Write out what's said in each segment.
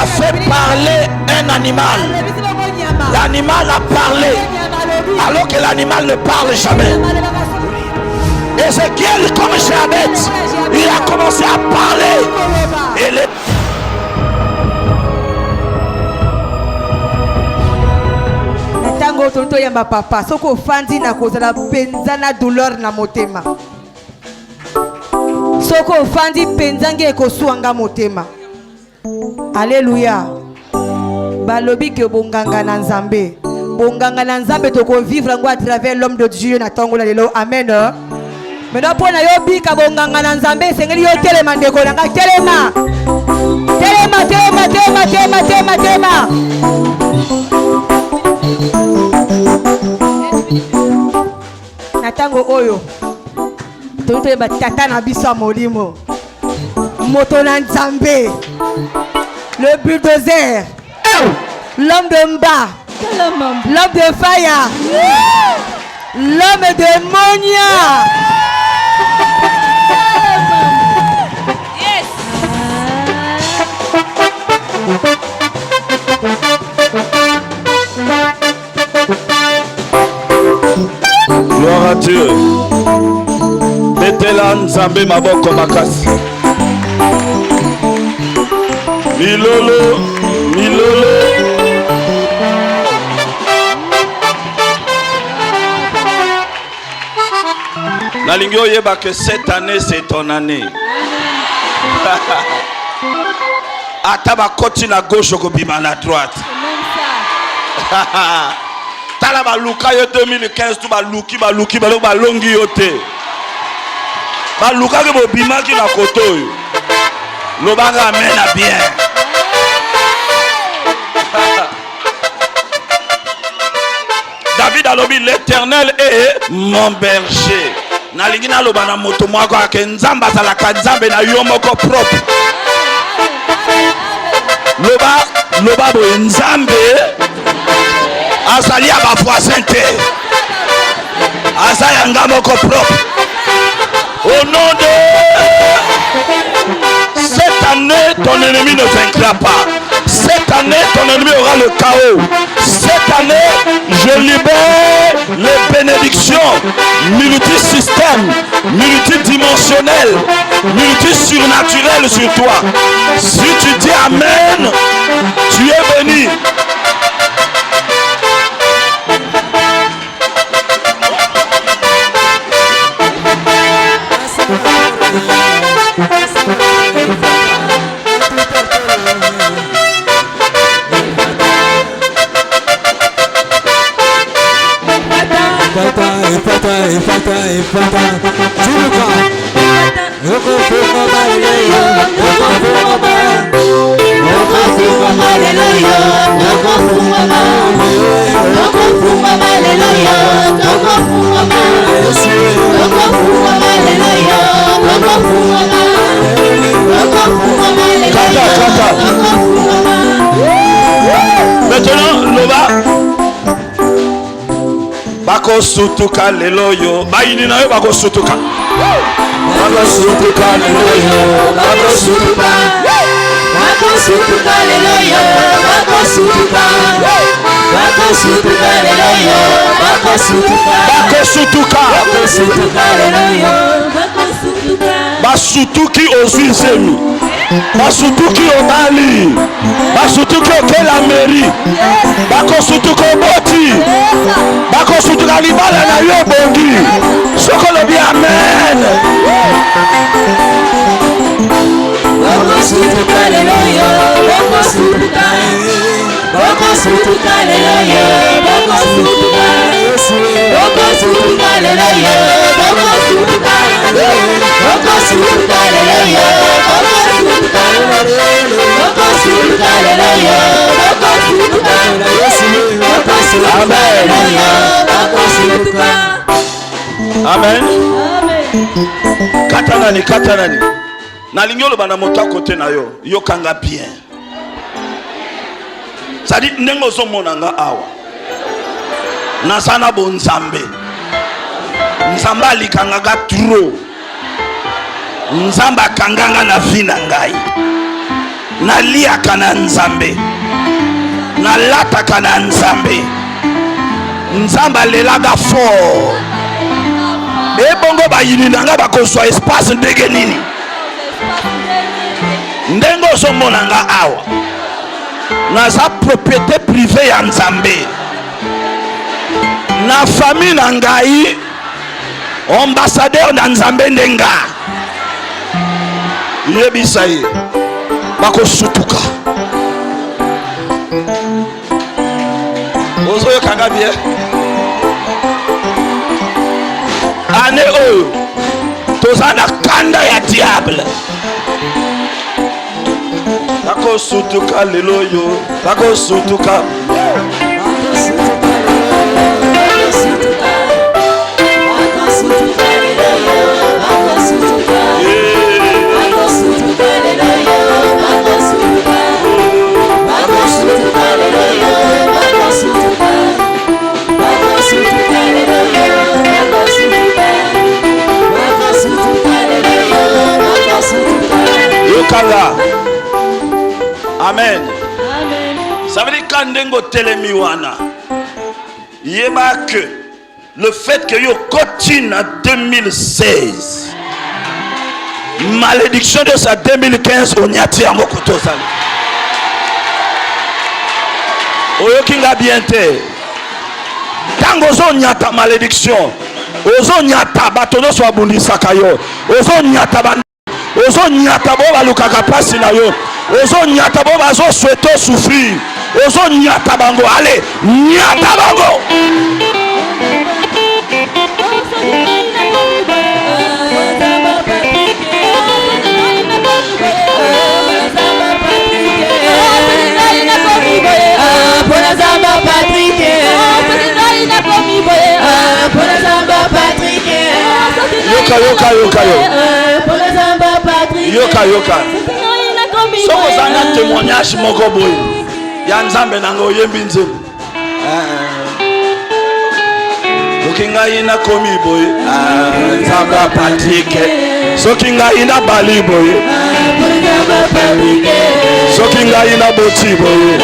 a fait parler un animal. L'animal a parlé alors que l'animal ne parle jamais. Ézéchiel, comme Jabet, il a commencé à parler. Et les... Tango tonto yamba papa soko fandi na kozala penza na douleur na motema. Soko fandi penzange ekosuanga motema. Alléluia. Balobi ke bonganga na nzambe. Bonganga na nzambe toko vivre ngo à travers l'homme de Dieu na tango la lelo. Amen. Maintenant pour na yo bika bonganga na nzambe sengeli yo telema ndeko nanga telema. Telema telema telema telema telema telema. Natango oyo tonto ba tata na biso molimo moto na nzambe le bulldozer l'homme de Mba l'homme de Faya l'homme de Monia. Yes. Gloire à Dieu. Betela nzambe maboko makasi. Milolo, milolo. Nalingi oyeba que cette année c'est ton année. Ataba koti na gauche kobima na droite. Tala baluka yo 2015 tu baluki balongi yo te. Baluka ke bobimaki na koto yo. Lobanga amena bien. David alobi l'Éternel est mon berger. Nalingi na loba na moto mwako ake nzamba zalaka nzambe na yo moko propre. Loba bo nzambe azali aba voisin te. Azaya ngamo ko propre. Au nom de cette année, ton ennemi ne vaincra pas. Cette année, ton ennemi aura le chaos. Cette année, je libère les bénédictions multisystèmes, multidimensionnelles, multisurnaturelles sur toi. Si tu dis Amen, tu es béni. Maintenant, Loba Bako sutuka leloyo Baini na yo bako sutuka Bako sutuka leloyo Bako sutuka Bako sutuka leloyo Bako sutuka Bako sutuka leloyo Bako sutuka Bako sutuka Bako sutuka leloyo Bako sutuka Basutuki ozizemi Basutuki obali Basutuki okela meri Bakosutuki oboti Bakosutuka libala na yo bongi Sokolo bi amen Bakosutuka leloyo Bakosutuka Bakosutuka leloyo Bakosutuka Bakosutuka leloyo Bakosutuka Bakosutuka leloyo Amen. Katanani. Nalingi oloba na moto akote na yo. Yo kanga bien. Sadi nengo zomona nga awa. Nasana bon nzambe. Nzamba alikanga ga tro. Nzamba kanganga na vina ngai. naliaka na nzambe, nalataka na nzambe, nzambe alelaga fort. Ebongo bayini nanga bakozwa espace ndenge nini ndenge ozomona nga awa naza propriété privée ya nzambe, na famille na ngai ambassadeur na nzambe ndenga yebisa ye bakosutuka ozoyokanga bien. Ane oyo toza na kanda ya diable, bakosutuka lelo yo, bakosutuka yokanga. Amen. Ça veut dire quand ndengo telemi wana yeba que le fait que yo continue en 2016 malédiction de sa 2015 onyati yango kotozali oyokinga bien te tango ozonyata malédiction ozonyata bato nyonso babundisaka yo ozonyata bo balukaka pasi na yo ozonyata bo bazoswete souffrir ozonyata bango ale nyata bango yoka soko zana témoignage moko boye ya nzambe nanga oyembi nzembo soki ngai nakomi boye nzambe apatike soki ngai nabali boye soki ngai naboti boye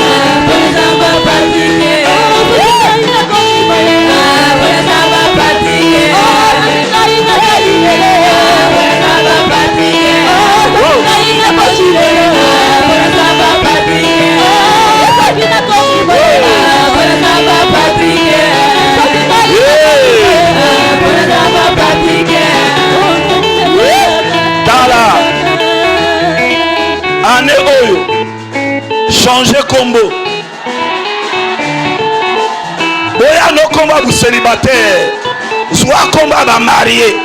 Année oyo changer combo boya no combat bu célibataire soit combat ba marié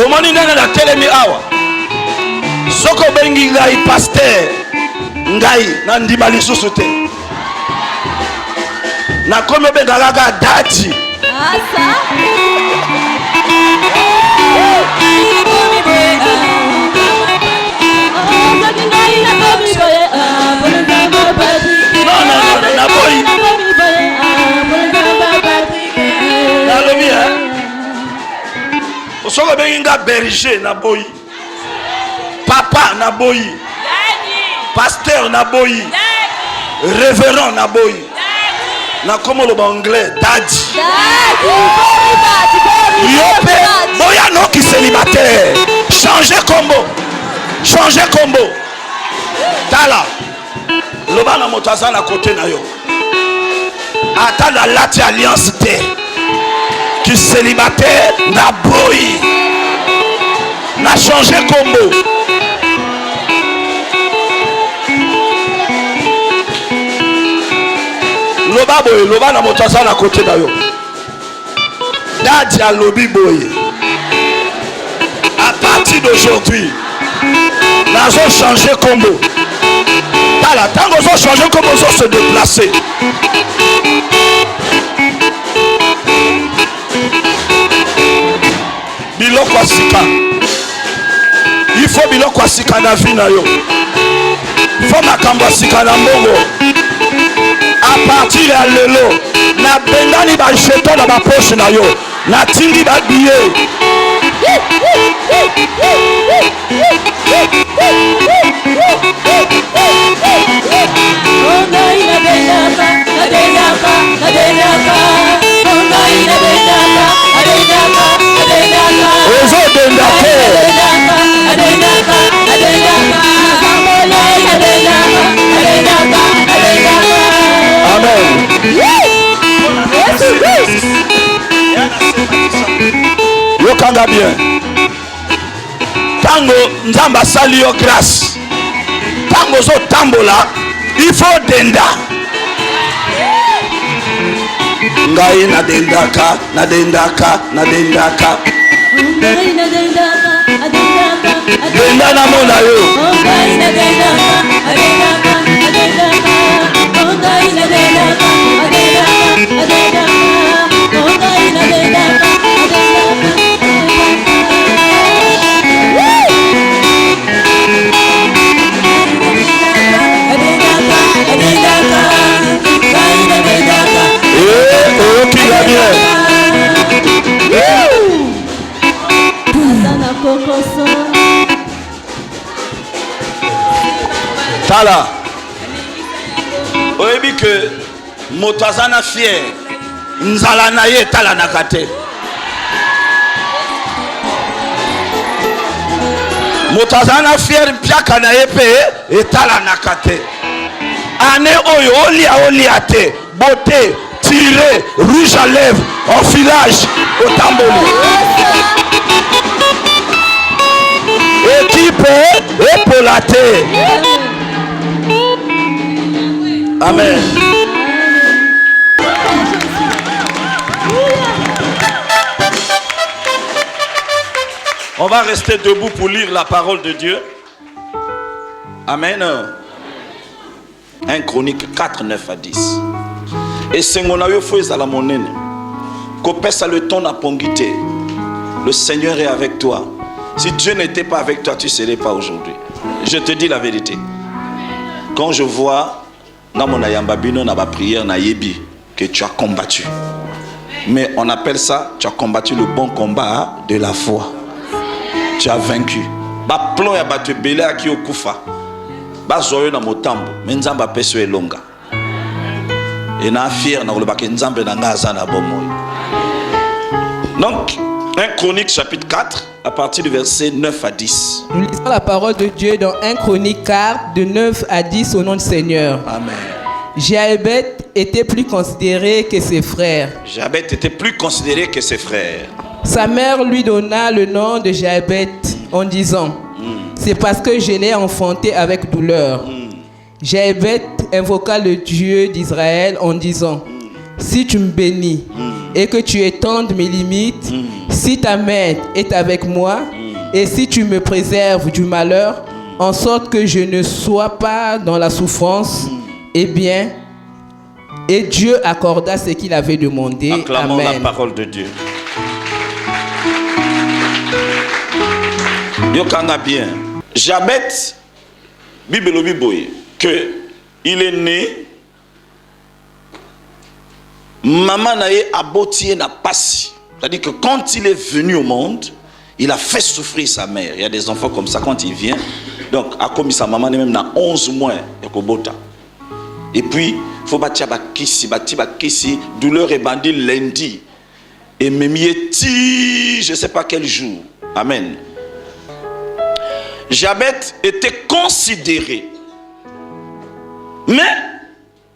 omoni nana na telemi awa soko bengi ngai pasteur ngai na ndima lisusu te na komi bengaka dati asa soko bengi nga berger na boyi papa na boyi pasteur na boyi révérend na boyi na komo lo anglais daddy yope boya no ki célibataire changer combo tala loba na moto aza na côté na yo ata na lati alliance te qui célibataire na boyi na changer combo loba boye loba na moto aza na côté na yo dadi alobi boye à partir d'aujourd'hui nazo changer combo tala tango zo changer combo zo se déplacer biloko asika il faut biloko asika na vie na yo faut makambo asika na mbongo à partir ya lelo na bengani ba jeton na ba poche na yo na tindi ba billet Yokanga bien. Tango nzamba sali yo grâce. Tango zo tambola, il faut denda. Ngai na dendaka, na dendaka, na dendaka. Denda na mona yo. Tala. Oyebi que motazana fier. Nzala na ye tala nakate. Motazana fier piaka na ye pe etala nakate. Ane oyo olia te. Beauté, tiré, rouge à lèvres, enfilage au tamboli. Équipe épaulatée. Amen. On va rester debout pour lire la parole de Dieu. Amen. 1 Chronique 4, 9 à 10. Et c'est mon aïeux fouet à la monnaie. Qu'opesse le ton à pongité. Le Seigneur est avec toi. Si Dieu n'était pas avec toi, tu ne serais pas aujourd'hui. Je te dis la vérité. Quand je vois dans mon ayambabino, dans ma prière, na yebi, que tu as combattu. Mais on appelle ça, tu as combattu le bon combat de la foi. Tu as vaincu. Ba plan ya batu belé aki okufa. Ba zoyo na motambo, mais nzamba peso elonga. Et na fier na kolobaka nzambe na ngaza na bomoy. Donc, 1 Chronique chapitre 4, à partir du verset 9 à 10. Nous lisons la parole de Dieu dans 1 Chronique 4, de 9 à 10 au nom du Seigneur. Amen. Jabet était plus considéré que ses frères. Jabet était plus considéré que ses frères. Sa mère lui donna le nom de Jabet en disant, c'est parce que je l'ai enfanté avec douleur. Jabet invoqua le Dieu d'Israël en disant, si tu me bénis et que tu étendes mes limites, si ta main est avec moi et si tu me préserves du malheur, en sorte que je ne sois pas dans la souffrance, eh bien, et Dieu accorda ce qu'il avait demandé. Acclamons Amen. la parole de Dieu. Yokanga bien. Jabet, Bible Biboye, que il est né, maman nae abotié na passi. C'est-à-dire que quand il est venu au monde, il a fait souffrir sa mère. Il y a des enfants comme ça quand il vient. Donc, a commis sa maman même dans 11 mois, et puis, il faut bâtir kisi, douleur et bandit lundi. Et mémieti, je ne sais pas quel jour. Amen. Jabet était considéré. Mais,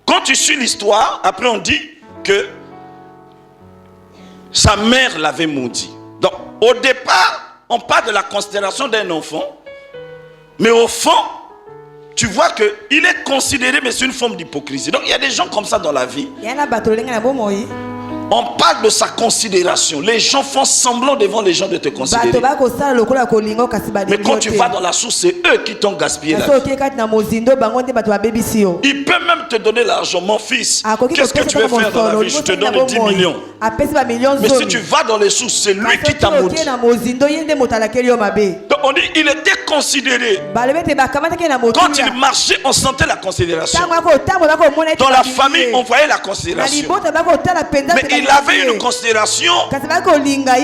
quand tu suis l'histoire, après on dit que sa mère l'avait maudit. Donc, au départ, on parle de la considération d'un enfant. Mais au fond, tu vois qu'il est considéré, mais c'est une forme d'hypocrisie. Donc, il y a des gens comme ça dans la vie. On parle de sa considération. Les gens font semblant devant les gens de te considérer. Mais quand tu vas dans la source, c'est eux qui t'ont gaspillé la vie. Il peut même te donner l'argent. Mon fils, qu'est-ce que tu veux faire dans la vie? Je te donne 10 millions. Mais si tu vas dans les sources, c'est lui qui t'a maudit. Donc on dit, il était considéré. Quand il marchait, on sentait la considération. Dans la famille, on voyait la considération. Mais il avait une considération,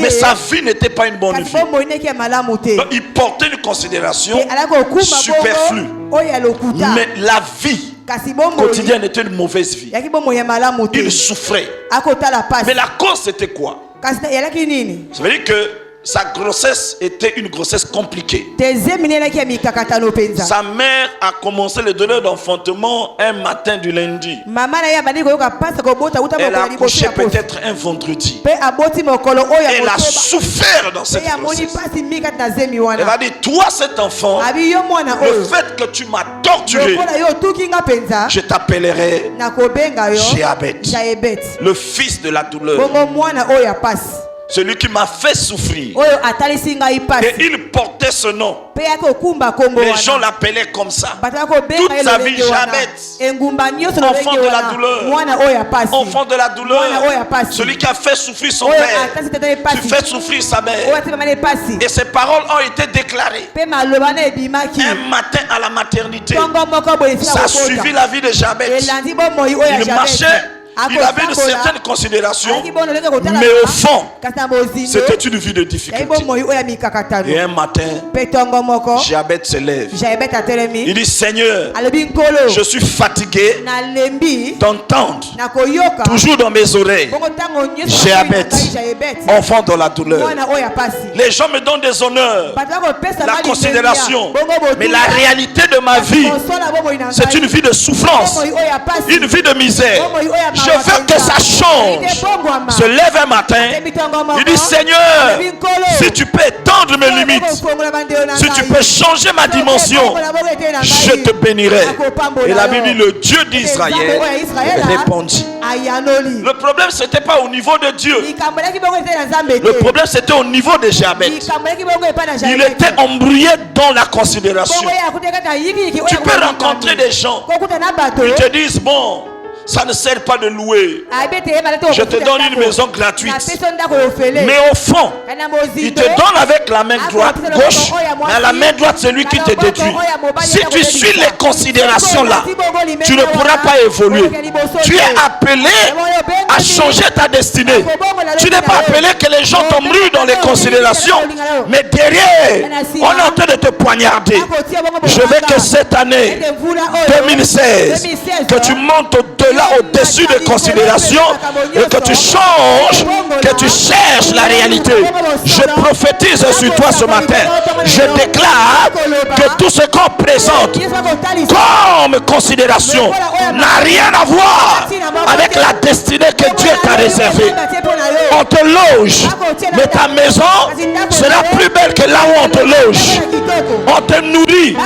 mais sa vie n'était pas une bonne vie. Donc, il portait une considération superflue. Mais la vie quotidienne était une mauvaise vie. Il souffrait. Mais la cause c'était quoi? Ça veut dire que sa grossesse était une grossesse compliquée. Sa mère a commencé le douleur d'enfantement un matin du lundi. Elle a accouché peut-être un vendredi. Elle a souffert dans cette grossesse. Elle a dit, toi cet enfant, le fait que tu m'as torturé, je t'appellerai Jéabet, le fils de la douleur. Celui qui m'a fait souffrir. Et il portait ce nom. Les gens l'appelaient comme ça. Toute sa vie, Jéabet. Enfant de la douleur. Enfant de la douleur. Celui qui a fait souffrir son père. Tu fais souffrir sa mère. Et ces paroles ont été déclarées un matin à la maternité. Ça a suivi la vie de Jéabet. Il marchait. Il avait une certaine considération, mais au fond, c'était une vie de difficulté. Et un matin, Jéabet se lève. Il dit, Seigneur, je suis fatigué d'entendre toujours dans mes oreilles Jéabet, enfant de la douleur. Les gens me donnent des honneurs, la considération, mais la réalité de ma vie, c'est une vie de souffrance, une vie de misère. Je veux que ça change. Se lève un matin. Il dit, Seigneur, si tu peux étendre mes limites, si tu peux changer ma dimension, je te bénirai. Et la Bible dit, le Dieu d'Israël répondit. Le problème, ce n'était pas au niveau de Dieu. Le problème, c'était au niveau de Jéabet. Il était embrouillé dans la considération. Tu peux rencontrer des gens. Ils te disent, bon, ça ne sert pas de louer. Je te donne une maison gratuite. Mais au fond, il te donne avec la main droite, gauche, mais la main droite, c'est lui qui te détruit. Si tu suis les considérations là, tu ne pourras pas évoluer. Tu es appelé à changer ta destinée. Tu n'es pas appelé que les gens t'embrouillent dans les considérations, mais derrière, on est en train de te poignarder. Je veux que cette année 2016, que tu montes au-delà, au-dessus des considérations, et que tu changes, que tu cherches la réalité. Je prophétise sur toi ce matin. Je déclare que tout ce qu'on présente comme considération n'a rien à voir avec la destinée que Dieu t'a réservée. On te loge, mais ta maison sera plus belle que là où on te loge. On te nourrit,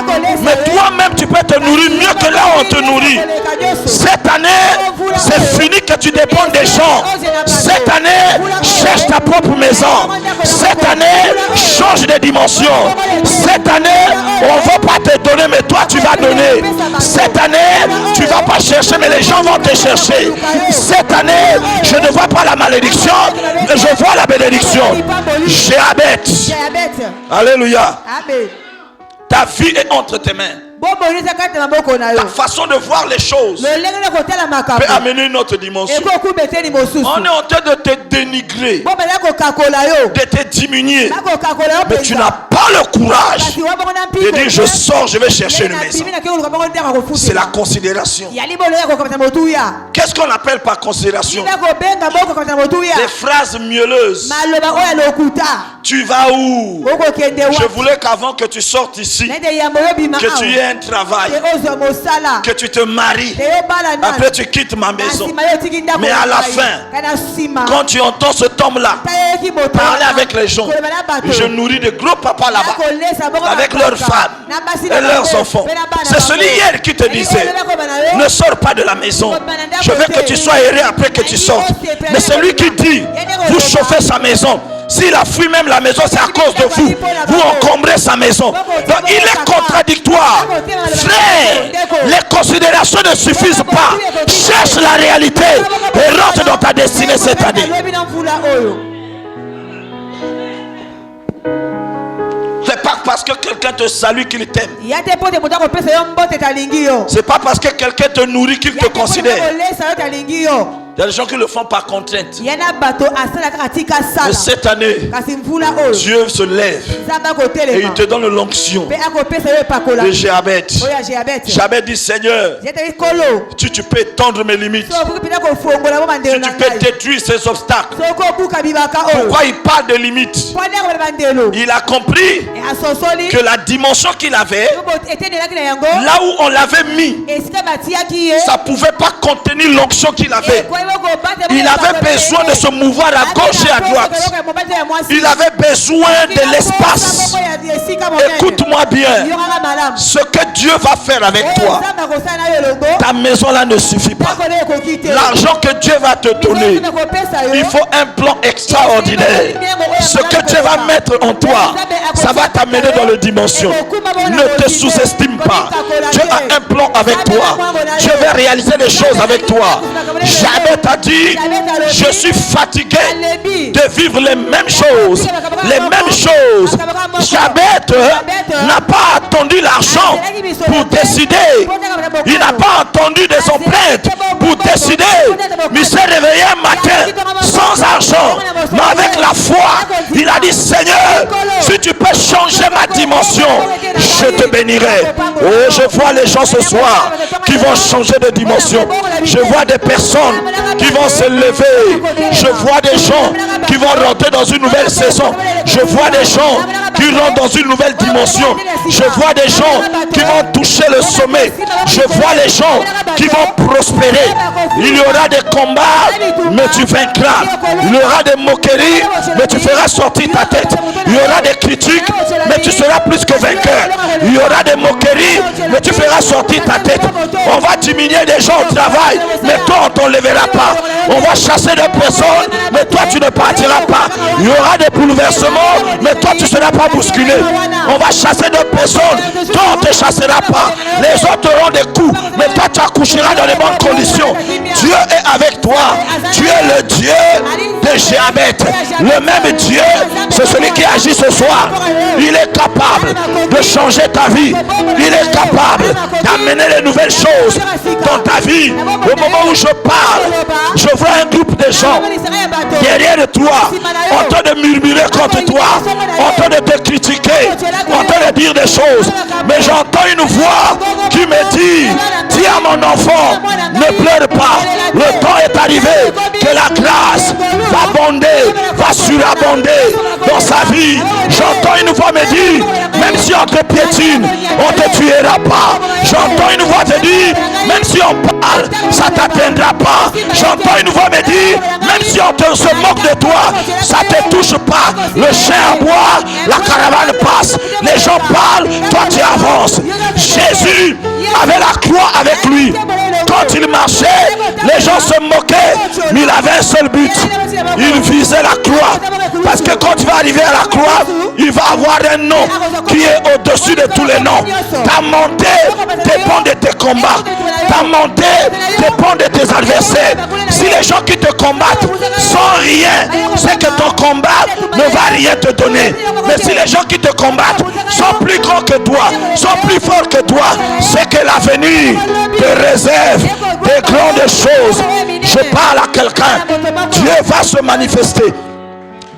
mais toi-même tu peux te nourrir mieux que là où on te nourrit. Cette année, c'est fini que tu dépends des gens. Cette année, cherche ta propre maison. Cette année, change de dimension. Cette année, on ne va pas te donner, mais toi tu vas donner. Cette année, tu ne vas pas chercher, mais les gens vont te chercher. Cette année, je ne vois pas la malédiction, mais je vois la bénédiction. Jéabet. Alléluia. Ta vie est entre tes mains. Ta façon de voir les choses peut amener une autre dimension. On est en train de te dénigrer, de te diminuer, mais tu n'as pas le courage de dire je sors, je vais chercher une maison. C'est la considération. Qu'est-ce qu'on appelle par considération? Des phrases mielleuses. Tu vas où? Je voulais qu'avant que tu sortes ici, que tu aies un travail, que tu te maries, après tu quittes ma maison. Mais à la fin, quand tu entends ce homme-là parler avec les gens, je nourris de gros papas là-bas avec leurs femmes et leurs enfants. C'est celui hier qui te disait ne sors pas de la maison, je veux que tu sois erré après que tu sortes. Mais celui qui dit vous chauffez sa maison, s'il a fui même la maison, c'est à cause de vous. Vous encombrez sa maison. Donc il est contradictoire. Frère, les considérations ne suffisent pas. Cherche la réalité et rentre dans ta destinée cette année. C'est pas parce que quelqu'un te salue qu'il t'aime. C'est pas parce que quelqu'un te nourrit qu'il te considère. Il y a des gens qui le font par contrainte. yana bato asalaka katika Mais sala cette année, kasi mvula oyo Dieu se lève nzambe et akotelema il te donne l'onction mpe akopesa yo epakola de Jéabet. oyo ya Jéabeti Jabet dit, Seigneur, jeteli kolo tu peux étendre mes limites. so okoki mpena kofongola bo bandelo na Tu peux ngai détruire ces obstacles. so okobuka bibaka oyo Pourquoi il parle de limites? mpo nde akobela bandelo Il a compris asosoli que la dimension qu'il avait, etendelaki na yango là où on l'avait mis, esika batiaki ye ça ne pouvait pas contenir l'onction qu'il avait. ekoyi bokobata Il avait besoin de se mouvoir à gauche et à droite. Il avait besoin de l'espace. Écoute-moi bien. Ce que Dieu va faire avec toi, ta maison là ne suffit pas. L'argent que Dieu va te donner, il faut un plan extraordinaire. Ce que Dieu va mettre en toi, ça va t'amener dans les dimensions. Ne te sous-estime pas. Dieu a un plan avec toi. Dieu va réaliser des choses avec toi. Jamais t'as dit, je suis fatigué de vivre les mêmes choses. Les mêmes choses. Jabet n'a pas attendu l'argent pour décider. Il n'a pas attendu des empreintes pour décider. Il s'est réveillé un matin sans argent, mais avec la foi. Il a dit, Seigneur, si tu peux changer ma dimension, je te bénirai. Oh, je vois les gens ce soir qui vont changer de dimension. Je vois des personnes qui vont se lever. Je vois des gens qui vont rentrer dans une nouvelle saison. Je vois des gens qui rentrent dans une nouvelle dimension. Je vois des gens qui vont toucher le sommet. Je vois les gens qui vont prospérer. Il y aura des combats, mais tu vaincras. Il y aura des moqueries, mais tu feras sortir ta tête. Il y aura des critiques, mais tu seras plus que vainqueur. Il y aura des moqueries, mais tu feras sortir ta tête. On va diminuer des gens au travail, mais toi on ne t'enlèvera pas. On va chasser des personnes, mais toi tu ne partiras pas. Il y aura des bouleversements, mais toi tu ne seras pas bousculé. On va chasser des personnes, toi on ne te chassera pas. Les autres auront des coups, mais toi tu accoucheras dans les bonnes conditions. Dieu est avec toi. Tu es le Dieu de Jéabet. Le même Dieu, c'est celui qui agit ce soir. Il est capable de changer ta vie. Il est capable d'amener les nouvelles choses dans ta vie. Au moment où je parle, je vois un groupe de gens derrière toi, en train de murmurer contre toi, en train de te critiquer, en train de dire des choses. Mais j'entends une voix qui me dit, dis à mon enfant, ne pleure pas. Le temps est arrivé que la grâce va abonder, va surabonder dans sa vie. J'entends une voix me dire, même si on te piétine, on ne te tuera pas. J'entends une voix te dire, même si on parle, ça ne t'atteindra pas. J'entends une voix me dire, même si on se moque de toi, ça ne te touche pas. Le chien aboie, la caravane passe, les gens parlent, toi tu avances. Jésus avait la croix avec lui. Quand il marchait, les gens se moquaient, mais il avait un seul but. Il visait la croix. Parce que quand il va arriver à la croix, il va avoir un nom qui est au-dessus de tous les noms. Ta montée dépend de tes combats. Ta montée dépend de tes adversaires. Si les gens qui te combattent sont rien, c'est que ton combat ne va rien te donner. Mais si les gens qui te combattent sont plus grands que toi, sont plus forts que toi, c'est que l'avenir te réserve des grandes choses. Je parle à quelqu'un. Dieu va se manifester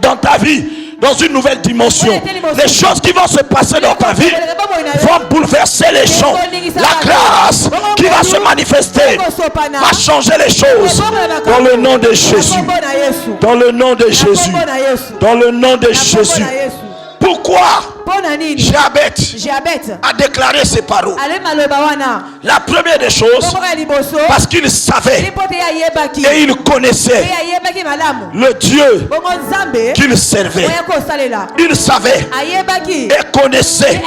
dans ta vie dans une nouvelle dimension. Les choses qui vont se passer dans ta vie vont bouleverser les gens. La grâce qui va se manifester va changer les choses. Dans le nom de Jésus. Dans le nom de Jésus. Dans le nom de Jésus. Pourquoi Jéabet a déclaré ces paroles? La première des choses, parce qu'il savait et il connaissait le Dieu qu'il servait. Il savait et connaissait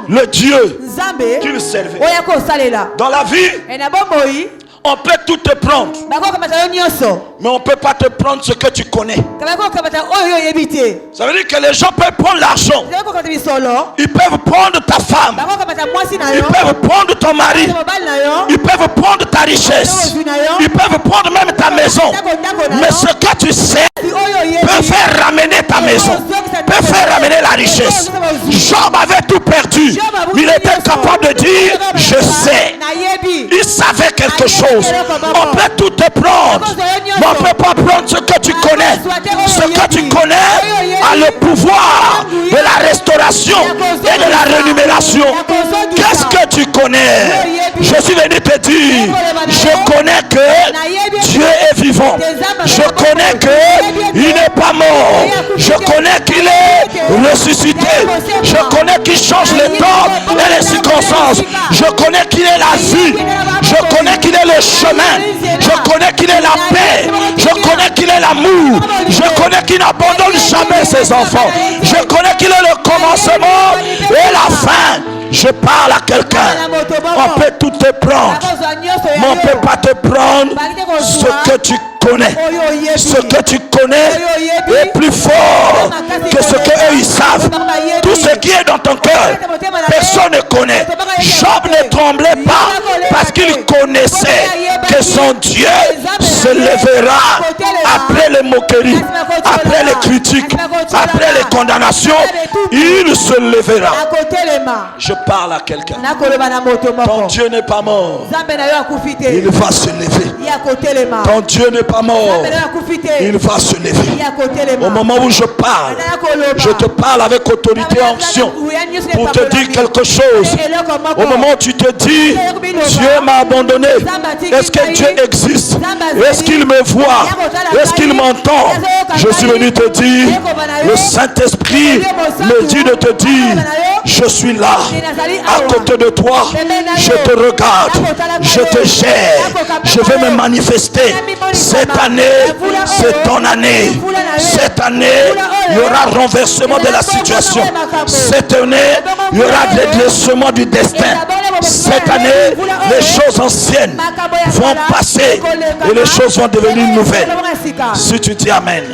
le Dieu qu'il servait. Dans la vie, on peut tout te prendre, mais on ne peut pas te prendre ce que tu connais. Ça veut dire que les gens peuvent prendre l'argent, ils peuvent prendre ta femme, ils peuvent prendre ton mari, ils peuvent prendre ta richesse, ils peuvent prendre même ta maison. Mais ce que tu sais, peut faire ramener ta maison, peut faire ramener la richesse. Job avait tout perdu. Il était capable de dire, je sais. Il savait quelque chose. On peut tout te prendre, mais on ne peut pas prendre ce que tu connais. Ce que tu connais a le pouvoir de la restauration et de la rémunération. Qu'est-ce que tu connais? Je suis venu te dire, je connais que Dieu est vivant. Je connais qu'il n'est pas mort. Je connais qu'il est ressuscité. Je connais qu'il change les temps et les circonstances. Je connais qu'il est la vie. Je connais qu'il est le chemin. Je connais qu'il est la paix. Je connais qu'il est l'amour. Je connais qu'il n'abandonne jamais ses enfants. Je connais qu'il est le commencement et la fin. Je parle à quelqu'un. On peut tout te prendre, mais on ne peut pas te prendre ce que tu connais. Ce que tu connais est plus fort que ce qu'eux ils savent. Tout ce qui est dans ton cœur, personne ne connaît. Job ne tremblait pas parce qu'il connaissait que son Dieu se lèvera après les moqueries, après les critiques, après les condamnations. Il se lèvera. Je parle à quelqu'un. Ton Dieu n'est pas mort. Il va se lever. Ton Dieu n'est pas mort. Il va se lever. Au moment où je parle, je te parle avec autorité et onction pour te dire quelque chose. Au moment où tu te dis, Dieu m'a abandonné. Est-ce que Dieu existe? Est-ce qu'il me voit? Est-ce qu'il m'entend? Je suis venu te dire, le Saint-Esprit me dit de te dire, je suis là, à côté de toi, je te regarde, je te gère, je vais me manifester. Cette année, c'est ton année. Cette année, il y aura renversement de la situation. Cette année, il y aura délaissement du destin. Cette année, les choses anciennes vont passer et les choses vont devenir nouvelles. Si tu dis Amen.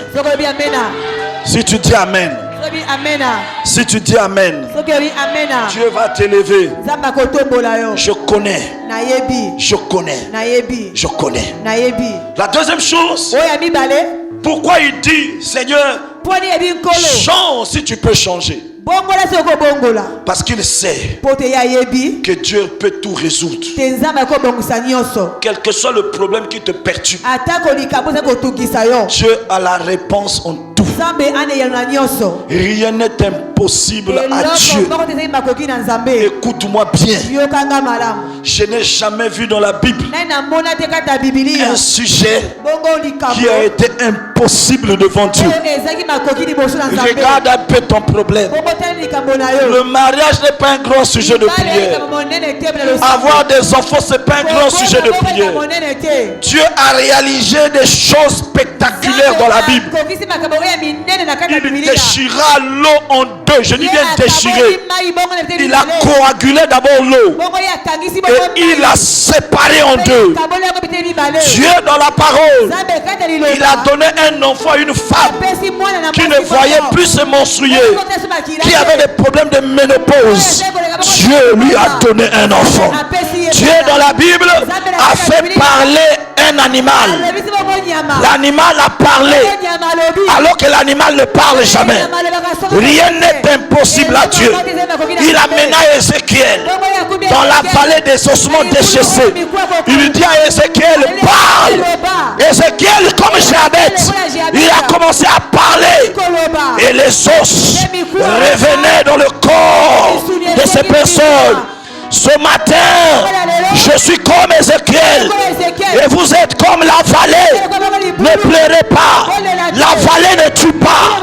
Si tu dis Amen. Si tu dis Amen, Dieu va t'élever. Je connais. Je connais. Je connais. La deuxième chose, pourquoi il dit, Seigneur, change si tu peux changer. Parce qu'il sait que Dieu peut tout résoudre. Quel que soit le problème qui te perturbe, Dieu a la réponse en tout. Rien n'est impossible à Dieu. Écoute-moi bien. Je n'ai jamais vu dans la Bible un sujet qui a été impossible devant Dieu. Regarde un peu ton problème. Le mariage n'est pas un grand sujet de prière. Avoir des enfants, ce n'est pas un grand sujet de prière. Dieu a réalisé des choses spectaculaires dans la Bible. Il déchira l'eau en deux. Je dis bien déchirer. Il a coagulé d'abord l'eau et il a séparé en deux. Dieu dans la parole, il a donné un enfant à une femme qui ne voyait plus se menstruer, qui avait des problèmes de ménopause. Dieu lui a donné un enfant. Dieu dans la Bible a fait parler un animal. L'animal a parlé alors que l'animal ne parle jamais. Rien n'est impossible à Dieu. Il amena Ézéchiel dans la vallée des ossements déchaissés. Il dit à Ézéchiel, parle. Ézéchiel, comme Jabet, il a commencé à parler et les os revenaient dans le corps de ces personnes. Ce matin, je suis comme Ézéchiel et vous êtes comme la vallée. Ne pleurez pas. La vallée ne tue pas.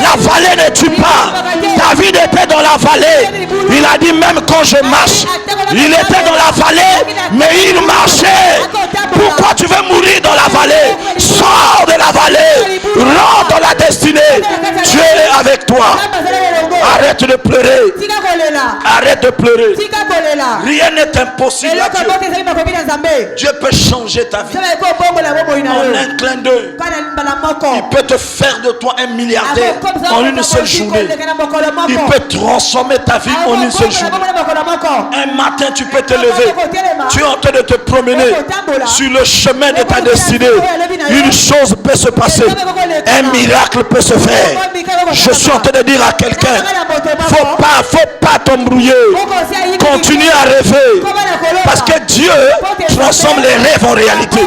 La vallée ne tue pas. David était dans la vallée. Il a dit même quand je marche, il était dans la vallée, mais il marchait. Pourquoi tu veux mourir dans la vallée? Sors de la vallée. Rentre dans la destinée. Dieu est avec toi. Arrête de pleurer. Arrête de pleurer. Rien n'est impossible à Dieu. Dieu peut changer ta vie en un clin d'œil. Il peut te faire de toi un milliardaire en une seule journée. Il peut transformer ta vie en une seule journée. Un matin tu peux te lever. Tu es en train de te promener sur le chemin de ta destinée. une chose peut se passer. Un miracle peut se faire. Je suis en train de dire à quelqu'un, faut pas t'embrouiller. Continue à rêver. Parce que Dieu transforme les rêves en réalité.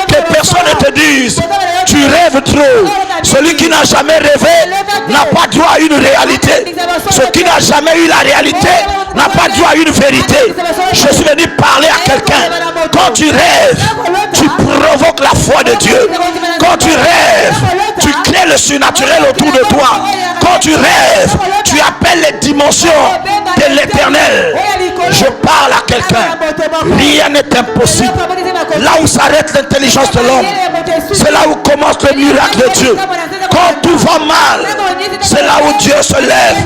Que personne ne te dise, tu rêves trop. Celui qui n'a jamais rêvé n'a pas droit à une réalité. Celui qui n'a jamais eu la réalité n'a pas droit à une vérité. Je suis venu parler à quelqu'un. Quand tu rêves, tu provoques la foi de Dieu. Quand tu rêves, tu crées le surnaturel autour de toi. Quand tu rêves, tu appelles les dimensions de l'éternel. Je parle à quelqu'un. Rien n'est impossible. Là où s'arrête l'intelligence de l'homme, c'est là où commence le miracle de Dieu. Quand tout va mal, c'est là où Dieu se lève.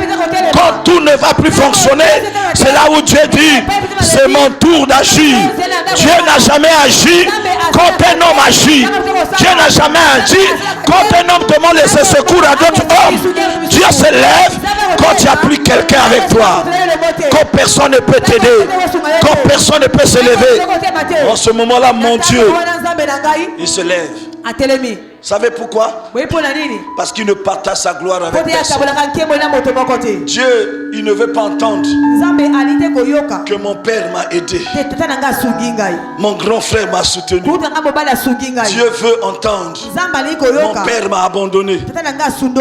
Quand tout ne va plus fonctionner, c'est là où Dieu dit, c'est mon tour d'agir. Dieu n'a jamais agi quand un homme agit. Dieu n'a jamais agi quand un homme demande les secours à d'autres hommes. Dieu se lève quand il n'y a plus quelqu'un avec toi. Quand personne ne peut t'aider. Quand personne ne peut se lever. En ce moment-là, mon Dieu, il se lève. Vous savez pourquoi? Parce qu'il ne partage sa gloire avec personne. Dieu, il ne veut pas entendre que mon père m'a aidé. Mon grand frère m'a soutenu. Dieu veut entendre, mon père m'a abandonné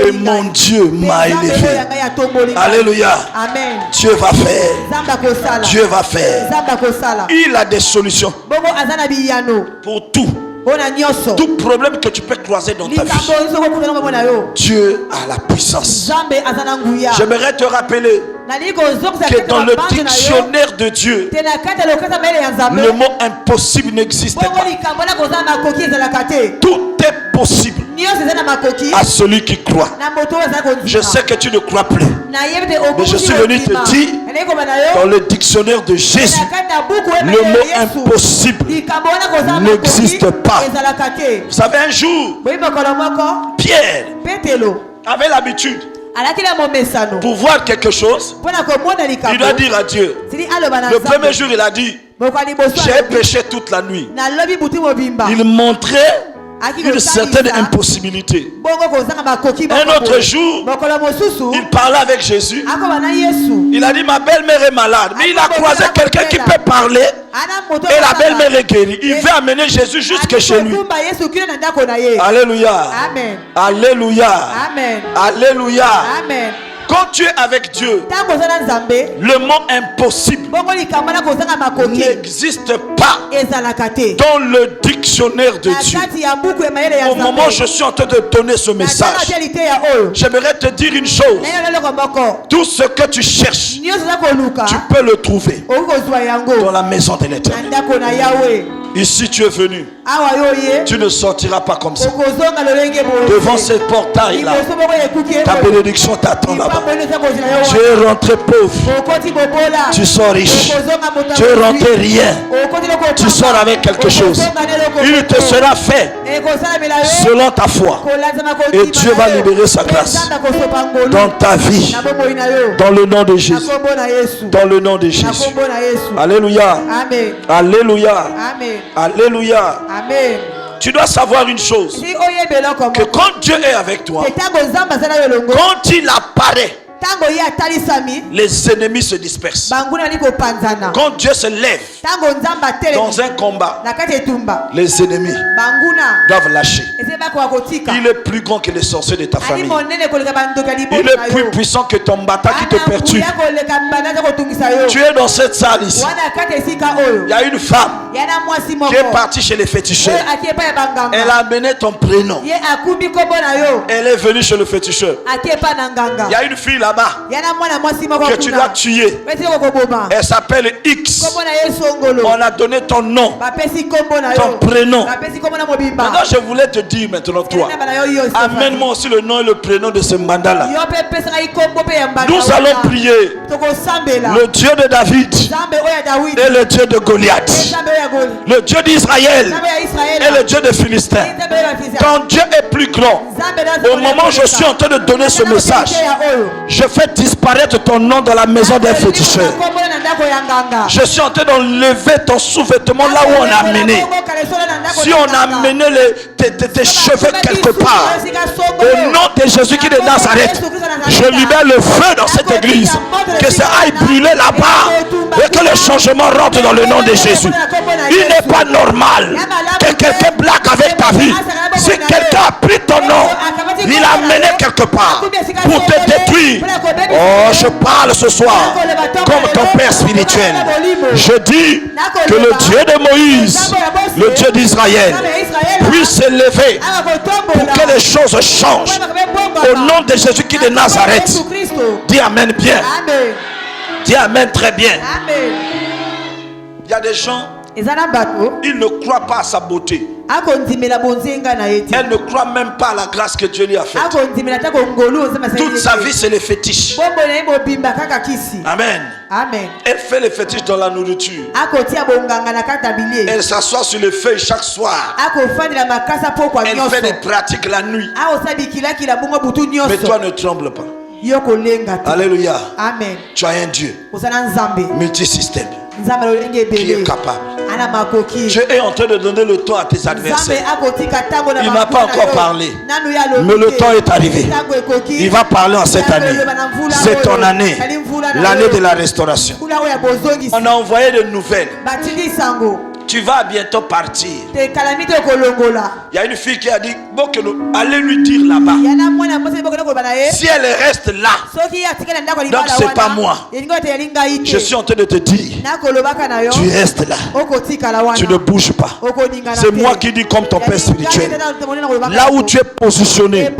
et mon Dieu m'a élevé. Alléluia. Dieu va faire. Dieu va faire. Il a des solutions pour tout. Tout problème que tu peux croiser dans ta vie, Dieu a la puissance. J'aimerais te rappeler que dans le dictionnaire de Dieu, le mot impossible n'existe pas. Tout est possible à celui qui croit. Je sais que tu ne crois plus, mais je suis venu te dire, dans le dictionnaire de Jésus, le mot impossible n'existe pas. Vous savez, un jour, Pierre avait l'habitude, pour voir quelque chose, il doit dire à Dieu. Le premier jour, il a dit, j'ai péché toute la nuit. Il montrait une certaine impossibilité. Un autre jour, il parlait avec Jésus. Il a dit, ma belle-mère est malade. Mais il a croisé quelqu'un qui peut parler. Et la belle-mère est guérie. Il veut amener Jésus jusque chez lui. Alléluia. Alléluia. Alléluia. Quand tu es avec Dieu, le mot impossible n'existe pas dans le dictionnaire de Dieu. Au moment où je suis en train de donner ce message, j'aimerais te dire une chose. Tout ce que tu cherches, tu peux le trouver dans la maison de l'Éternel. Ici tu es venu. Tu ne sortiras pas comme ça. Devant ce portail là, ta bénédiction t'attend là-bas. Tu es rentré pauvre, tu sors riche. Tu es rentré rien, tu sors avec quelque chose. Il te sera fait selon ta foi. Et Dieu va libérer sa grâce dans ta vie, dans le nom de Jésus. Dans le nom de Jésus. Alléluia. Alléluia. Alléluia. Amen. Tu dois savoir une chose, que quand Dieu est avec toi, quand il apparaît, les ennemis se dispersent. Quand Dieu se lève dans un combat, les ennemis doivent lâcher. Il est plus grand que les sorciers de ta famille. Il est plus puissant que ton bâtard qui te perturbe. Tu es dans cette salle ici. Il y a une femme qui est partie chez les féticheurs. Elle a amené ton prénom. Elle est venue chez le féticheur. Il y a une fille là-bas que tu dois tuer. Elle s'appelle X. On a donné ton nom, ton prénom. Maintenant je voulais te dire maintenant, toi, amène-moi aussi le nom et le prénom de ce mandat là. Nous allons prier le Dieu de David et le Dieu de Goliath, le Dieu d'Israël et le Dieu de Philistin. Ton Dieu est plus grand. Au moment où je suis en train de donner ce message, je fais disparaître ton nom dans la maison des féticheurs. Je suis en train d'enlever ton sous-vêtement là où on a amené. Si on a amené tes cheveux quelque part, au nom de Jésus qui est de Nazareth, je libère le feu dans cette église. Que ça aille brûler là-bas et que le changement rentre dans le nom de Jésus. Il n'est pas normal que quelqu'un blague avec ta vie. Si quelqu'un a pris ton nom, il l'a amené quelque part pour te détruire. Oh, je parle ce soir comme ton père spirituel. Je dis que le Dieu de Moïse, le Dieu d'Israël, puisse s'élever pour que les choses changent. Au nom de Jésus qui est de Nazareth. Dis Amen bien. Dis Amen très bien. Il y a des gens, ils ne croient pas à sa beauté. Elle ne croit même pas à la grâce que Dieu lui a faite. Toute sa vie, c'est les fétiches. Amen. Elle fait les fétiches dans la nourriture. Elle s'assoit sur les feuilles chaque soir. Elle fait des pratiques la nuit. Mais toi, ne tremble pas. Alléluia. Amen. Tu as un Dieu multisystème qui est capable. Dieu est en train de donner le temps à tes adversaires. Il n'a pas encore parlé, mais le temps est arrivé. Il va parler en cette année. C'est ton année, l'année de la restauration. On a envoyé de nouvelles. Tu vas bientôt partir. Il y a une fille qui a dit allez lui dire là-bas. Si elle reste là, donc c'est pas moi. Je suis en train de te dire, tu restes là. Tu ne bouges pas. C'est moi qui dis comme ton père spirituel. Là où tu es positionné,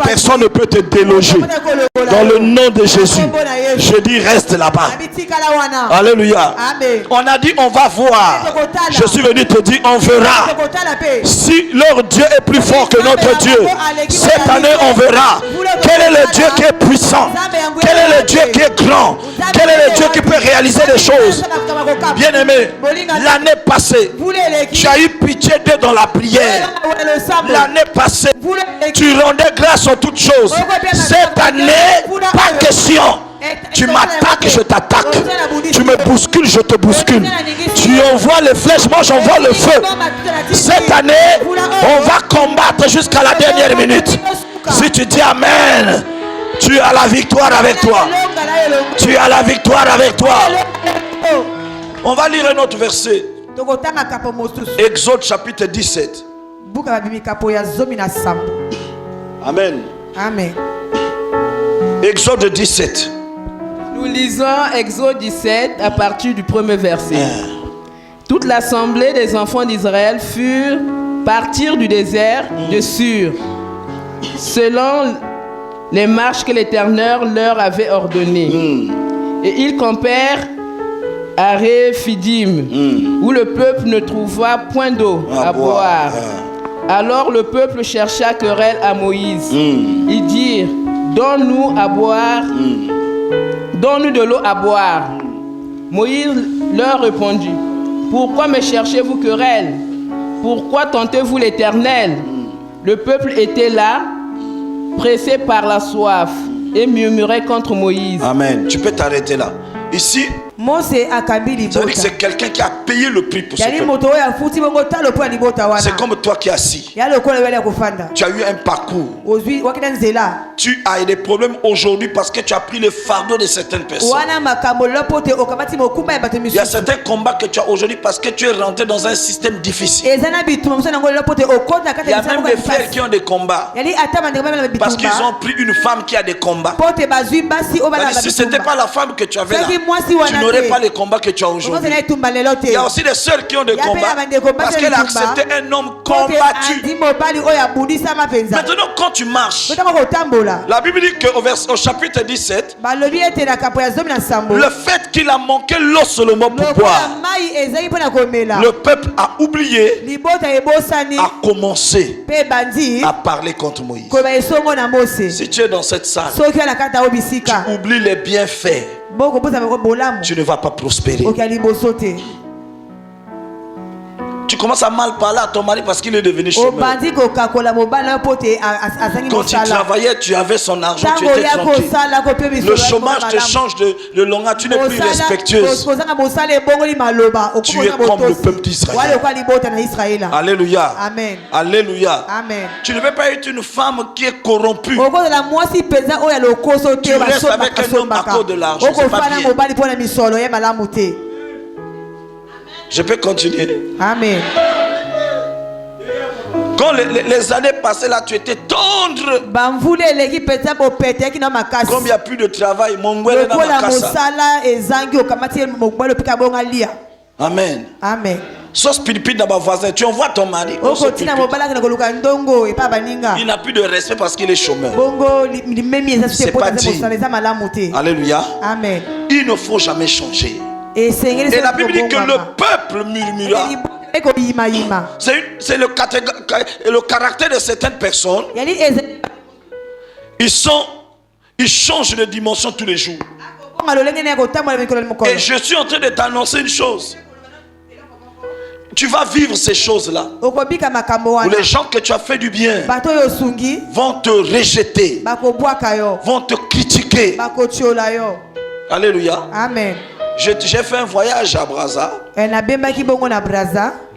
personne ne peut te déloger. Dans le nom de Jésus, je dis reste là-bas. Alléluia. On a dit on va voir. Je suis venu te dire on verra. Si leur Dieu est plus fort que notre Dieu, cette année on verra. Quel est le Dieu qui est puissant? Quel est le Dieu qui est grand? Quel est le Dieu qui peut réaliser des choses? Bien aimé, l'année passée, tu as eu pitié d'eux dans la prière. L'année passée, tu rendais grâce en toutes choses. Cette année, pas question. Tu m'attaques, je t'attaque. Tu me bouscules, je te bouscule. Tu envoies les flèches, moi j'envoie le feu. Cette année, on va combattre jusqu'à la dernière minute. Si tu dis Amen, tu as la victoire avec toi. Tu as la victoire avec toi. On va lire un autre verset. Exode chapitre 17. Amen. Amen. Exode 17. Nous lisons Exode 17 à partir du premier verset. Toute l'assemblée des enfants d'Israël furent partir du désert de Sur, selon les marches que l'Éternel leur avait ordonnées. Et ils campèrent à Réphidim, où le peuple ne trouva point d'eau à boire. Alors le peuple chercha querelle à Moïse. Ils dirent, donne-nous à boire, donne-nous de l'eau à boire. Moïse leur répondit, pourquoi me cherchez-vous querelle? Pourquoi tentez-vous l'Éternel? Le peuple était là, pressé par la soif, et murmurait contre Moïse. Amen. Tu peux t'arrêter là. Ici, ça veut dire que c'est quelqu'un qui a payé le prix pour ce peuple. C'est comme toi qui es assis. Tu as eu un parcours. Tu as des problèmes aujourd'hui parce que tu as pris le fardeau de certaines personnes. Il y a certains combats que tu as aujourd'hui parce que tu es rentré dans un système difficile. Il y a même des frères qui ont des combats parce qu'ils ont pris une femme qui a des combats. Si ce n'était pas la femme que tu avais là, tu n'aurais pas les combats que tu as aujourd'hui. Il y a aussi des sœurs qui ont des combats parce qu'elles ont accepté un homme combattu. Maintenant, quand tu marches, la Bible dit qu'au chapitre 17, le fait qu'il a manqué l'eau seulement pour boire, le peuple a oublié, a commencé à parler contre Moïse. Si tu es dans cette salle, tu oublies les bienfaits, tu ne vas pas prospérer. Tu commences à mal parler à ton mari parce qu'il est devenu chômeur. Quand tu travaillais, tu avais son argent, tu étais tranquille. Le chômage te change de langage, tu n'es plus respectueuse. Tu es comme le peuple d'Israël. Alléluia. Amen. Alléluia. Amen. Tu ne veux pas être une femme qui est corrompue. Tu restes avec un homme à cause de l'argent. C'est pas bien. Je peux continuer. Amen. Quand les années passées là, tu étais tendre. Comme il n'y a plus de travail, mon gueule est dans ma casa. Amen. Amen. Sauce pilipide dans ma voisin, tu envoies ton mari. Il n'a plus de respect parce qu'il est chômeur. C'est pas dit. Alléluia. Amen. Il ne faut jamais changer. Et la Bible dit que le peuple murmura. C'est le caractère de certaines personnes. Ils changent de dimension tous les jours. Et je suis en train de t'annoncer une chose. Tu vas vivre ces choses-là. Où les gens que tu as fait du bien vont te rejeter, vont te critiquer. Alléluia. Amen. J'ai fait un voyage à Brazza.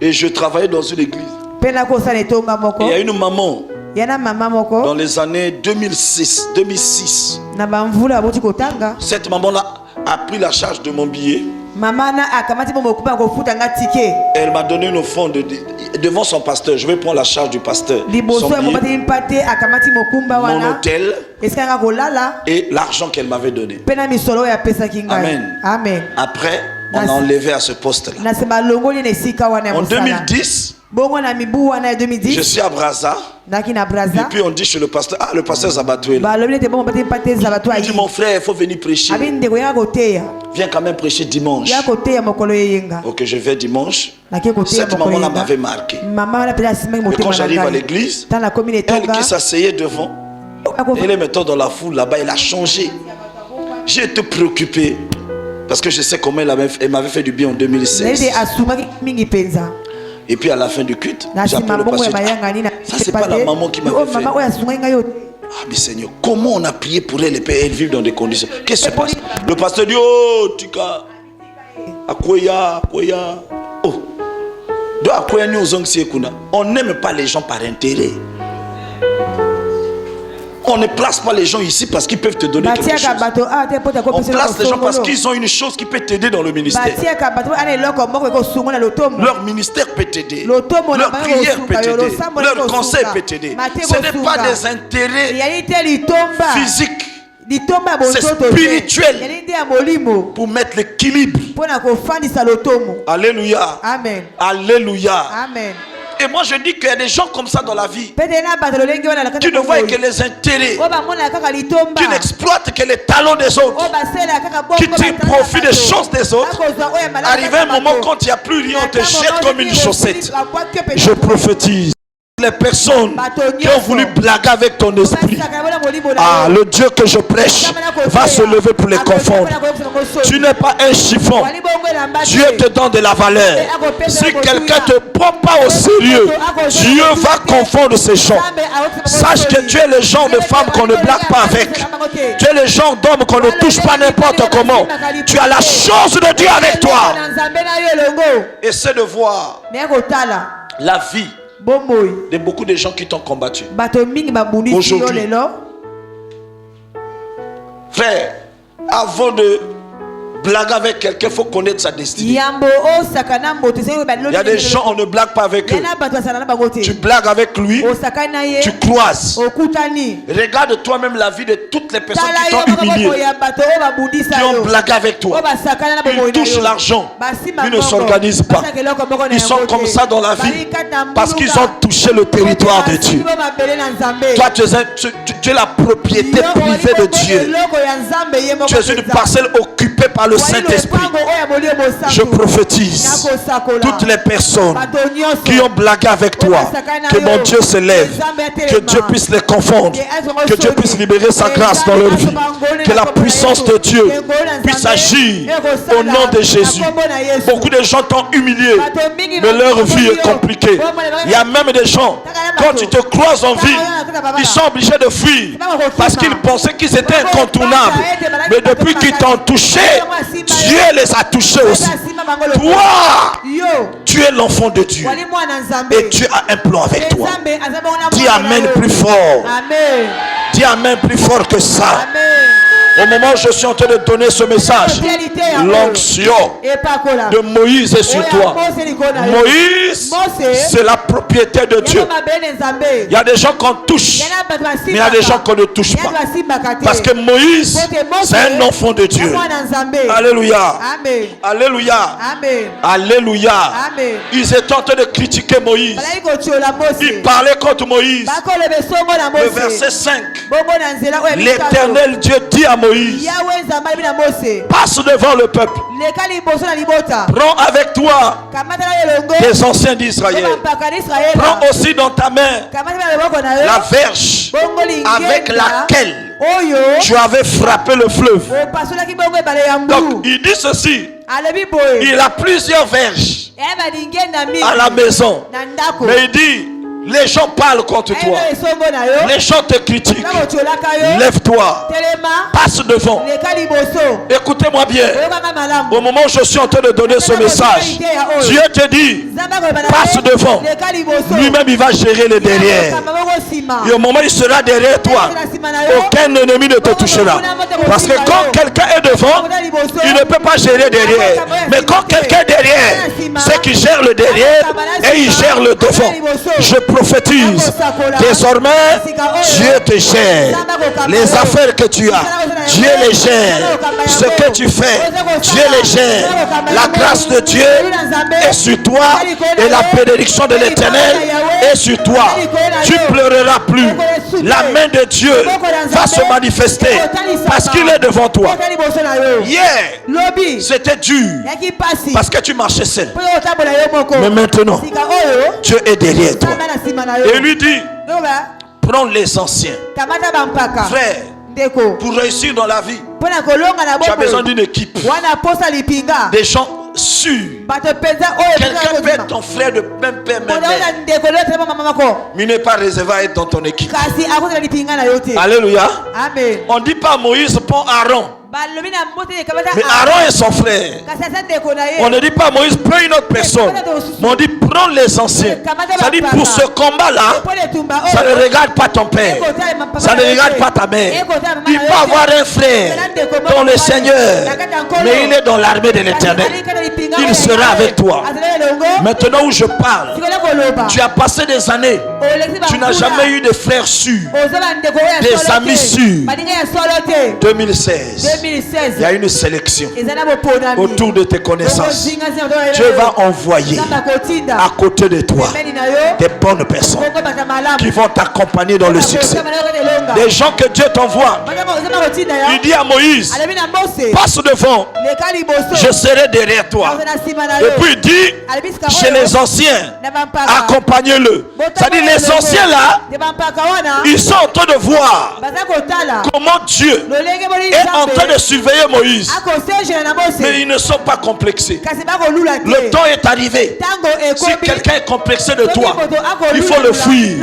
Et je travaillais dans une église. Et il y a une maman dans les années 2006. Cette maman-là a pris la charge de mon billet. Elle m'a donné une offrande devant son pasteur. Je vais prendre la charge du pasteur. Son billet, mon hôtel et l'argent qu'elle m'avait donné. Amen. Amen. Après, on a enlevé à ce poste-là. En 2010, je suis à Brazza. Et puis on dit chez le pasteur, le pasteur Zabatoué là. Il dit, mon frère, il faut venir prêcher. Viens quand même prêcher dimanche. Ok, je vais dimanche. Cette maman-là m'avait marqué. Et quand j'arrive à l'église, elle qui s'asseyait devant, elle est maintenant dans la foule là-bas, elle a changé. J'ai été préoccupé parce que je sais comment elle m'avait fait du bien en 2016. Et puis à la fin du culte, j'appelle le pasteur. Ça, c'est pas la maman qui m'avait fait. Ah, mais Seigneur, comment on a prié pour elle et elle vit dans des conditions. Qu'est-ce qui se passe? Le pasteur dit, oh, Tika, Akoya. Oh, on n'aime pas les gens par intérêt. On ne place pas les gens ici parce qu'ils peuvent te donner quelque chose. On place les gens parce qu'ils ont une chose qui peut t'aider dans le ministère. Leur ministère peut t'aider. Leur prière peut t'aider. Leur conseil peut t'aider. Ce n'est pas des intérêts physiques. C'est spirituel pour mettre l'équilibre. Alléluia. Amen. Alléluia. Amen. Et moi je dis qu'il y a des gens comme ça dans la vie. Tu ne vois que les intérêts. Tu n'exploites que les talents des autres. Tu tires profit des choses des autres. Arrivé un moment quand il n'y a plus rien, on te jette comme une chaussette. Je prophétise. Les personnes qui ont voulu blaguer avec ton esprit, le Dieu que je prêche va se lever pour les confondre. Tu n'es pas un chiffon. Dieu te donne de la valeur. Si quelqu'un ne te prend pas au sérieux, Dieu va confondre ces gens. Sache que tu es le genre de femme qu'on ne blague pas avec. Tu es le genre d'homme qu'on ne touche pas n'importe comment. Tu as la chose de Dieu avec toi. Essaie de voir la vie de beaucoup de gens qui t'ont combattu. Aujourd'hui, frère, avant de blaguer avec quelqu'un, il faut connaître sa destinée. Il y a des gens, on ne blague pas avec eux. Tu blagues avec lui, tu croises. Regarde toi-même la vie de toutes les personnes qui t'ont humilié, qui ont blagué avec toi. Ils touchent l'argent, ils ne s'organisent pas. Ils sont comme ça dans la vie parce qu'ils ont touché le territoire de Dieu. Toi, tu es la propriété privée de Dieu. Tu es une parcelle occupée par le le Saint-Esprit, je prophétise toutes les personnes qui ont blagué avec toi, que mon Dieu se lève, que Dieu puisse les confondre, que Dieu puisse libérer sa grâce dans leur vie, que la puissance de Dieu puisse agir au nom de Jésus. Beaucoup de gens t'ont humilié, mais leur vie est compliquée. Il y a même des gens, quand tu te croises en vie, ils sont obligés de fuir parce qu'ils pensaient qu'ils étaient incontournables. Mais depuis qu'ils t'ont touché, Dieu les a touchés aussi. Toi, tu es l'enfant de Dieu et Dieu a un plan avec toi. Dis Amen plus fort. Dis Amen plus fort que ça. Au moment où je suis en train de donner ce message, l'onction de Moïse est sur toi. Moïse, c'est la propriété de Dieu. Il y a des gens qu'on touche, mais il y a des gens qu'on ne touche pas. Parce que Moïse, c'est un enfant de Dieu. Alléluia. Alléluia. Alléluia. Ils étaient en train de critiquer Moïse. Ils parlaient contre Moïse. Le verset 5. L'Éternel Dieu dit à Moïse, passe devant le peuple. Prends avec toi des anciens d'Israël. Prends aussi dans ta main la verge avec laquelle tu avais frappé le fleuve. Donc il dit ceci, il a plusieurs verges à la maison, mais il dit, les gens parlent contre toi. Les gens te critiquent. Lève-toi. Passe devant. Écoutez-moi bien. Au moment où je suis en train de donner ce message, Dieu te dit, passe devant. Lui-même, il va gérer le derrière. Et au moment où il sera derrière toi, aucun ennemi ne te touchera. Parce que quand quelqu'un est devant, il ne peut pas gérer derrière. Mais quand quelqu'un est derrière, c'est qu'il gère le derrière et il gère le devant. Je prophétise, désormais Dieu te gère. Les affaires que tu as, Dieu les gère. Ce que tu fais, Dieu les gère. La grâce de Dieu est sur toi et la bénédiction de l'Éternel est sur toi. Tu pleureras plus. La main de Dieu va se manifester parce qu'il est devant toi. Hier, c'était dur parce que tu marchais seul. Mais maintenant, Dieu est derrière toi. Et lui dit, prends les anciens. Frère, pour réussir dans la vie, tu as besoin d'une équipe. Des gens sûrs. Quelqu'un peut être ton frère de même père, même mère. Mais il n'est pas réservé à être dans ton équipe. Alléluia. On ne dit pas Moïse, prends Aaron. Mais Aaron est son frère. On ne dit pas Moïse, prends une autre personne. Mais on dit prends les anciens. Ça dit pour ce combat-là, ça ne regarde pas ton père. Ça ne regarde pas ta mère. Il peut avoir un frère dans le Seigneur, mais il est dans l'armée de l'Éternel. Il sera avec toi. Maintenant où je parle, tu as passé des années. Tu n'as jamais eu de frères sûrs, des amis sûrs. 2016. Il y a une sélection autour de tes connaissances. Dieu va envoyer à côté de toi des bonnes personnes qui vont t'accompagner dans le succès. Des gens que Dieu t'envoie. Il dit à Moïse, passe devant, je serai derrière toi. Et puis il dit, chez les anciens, accompagnez-le. C'est-à-dire les anciens là, ils sont en train de voir comment Dieu est en train de surveiller Moïse. Mais ils ne sont pas complexés. Le temps est arrivé. Si quelqu'un est complexé de toi, il faut le fuir.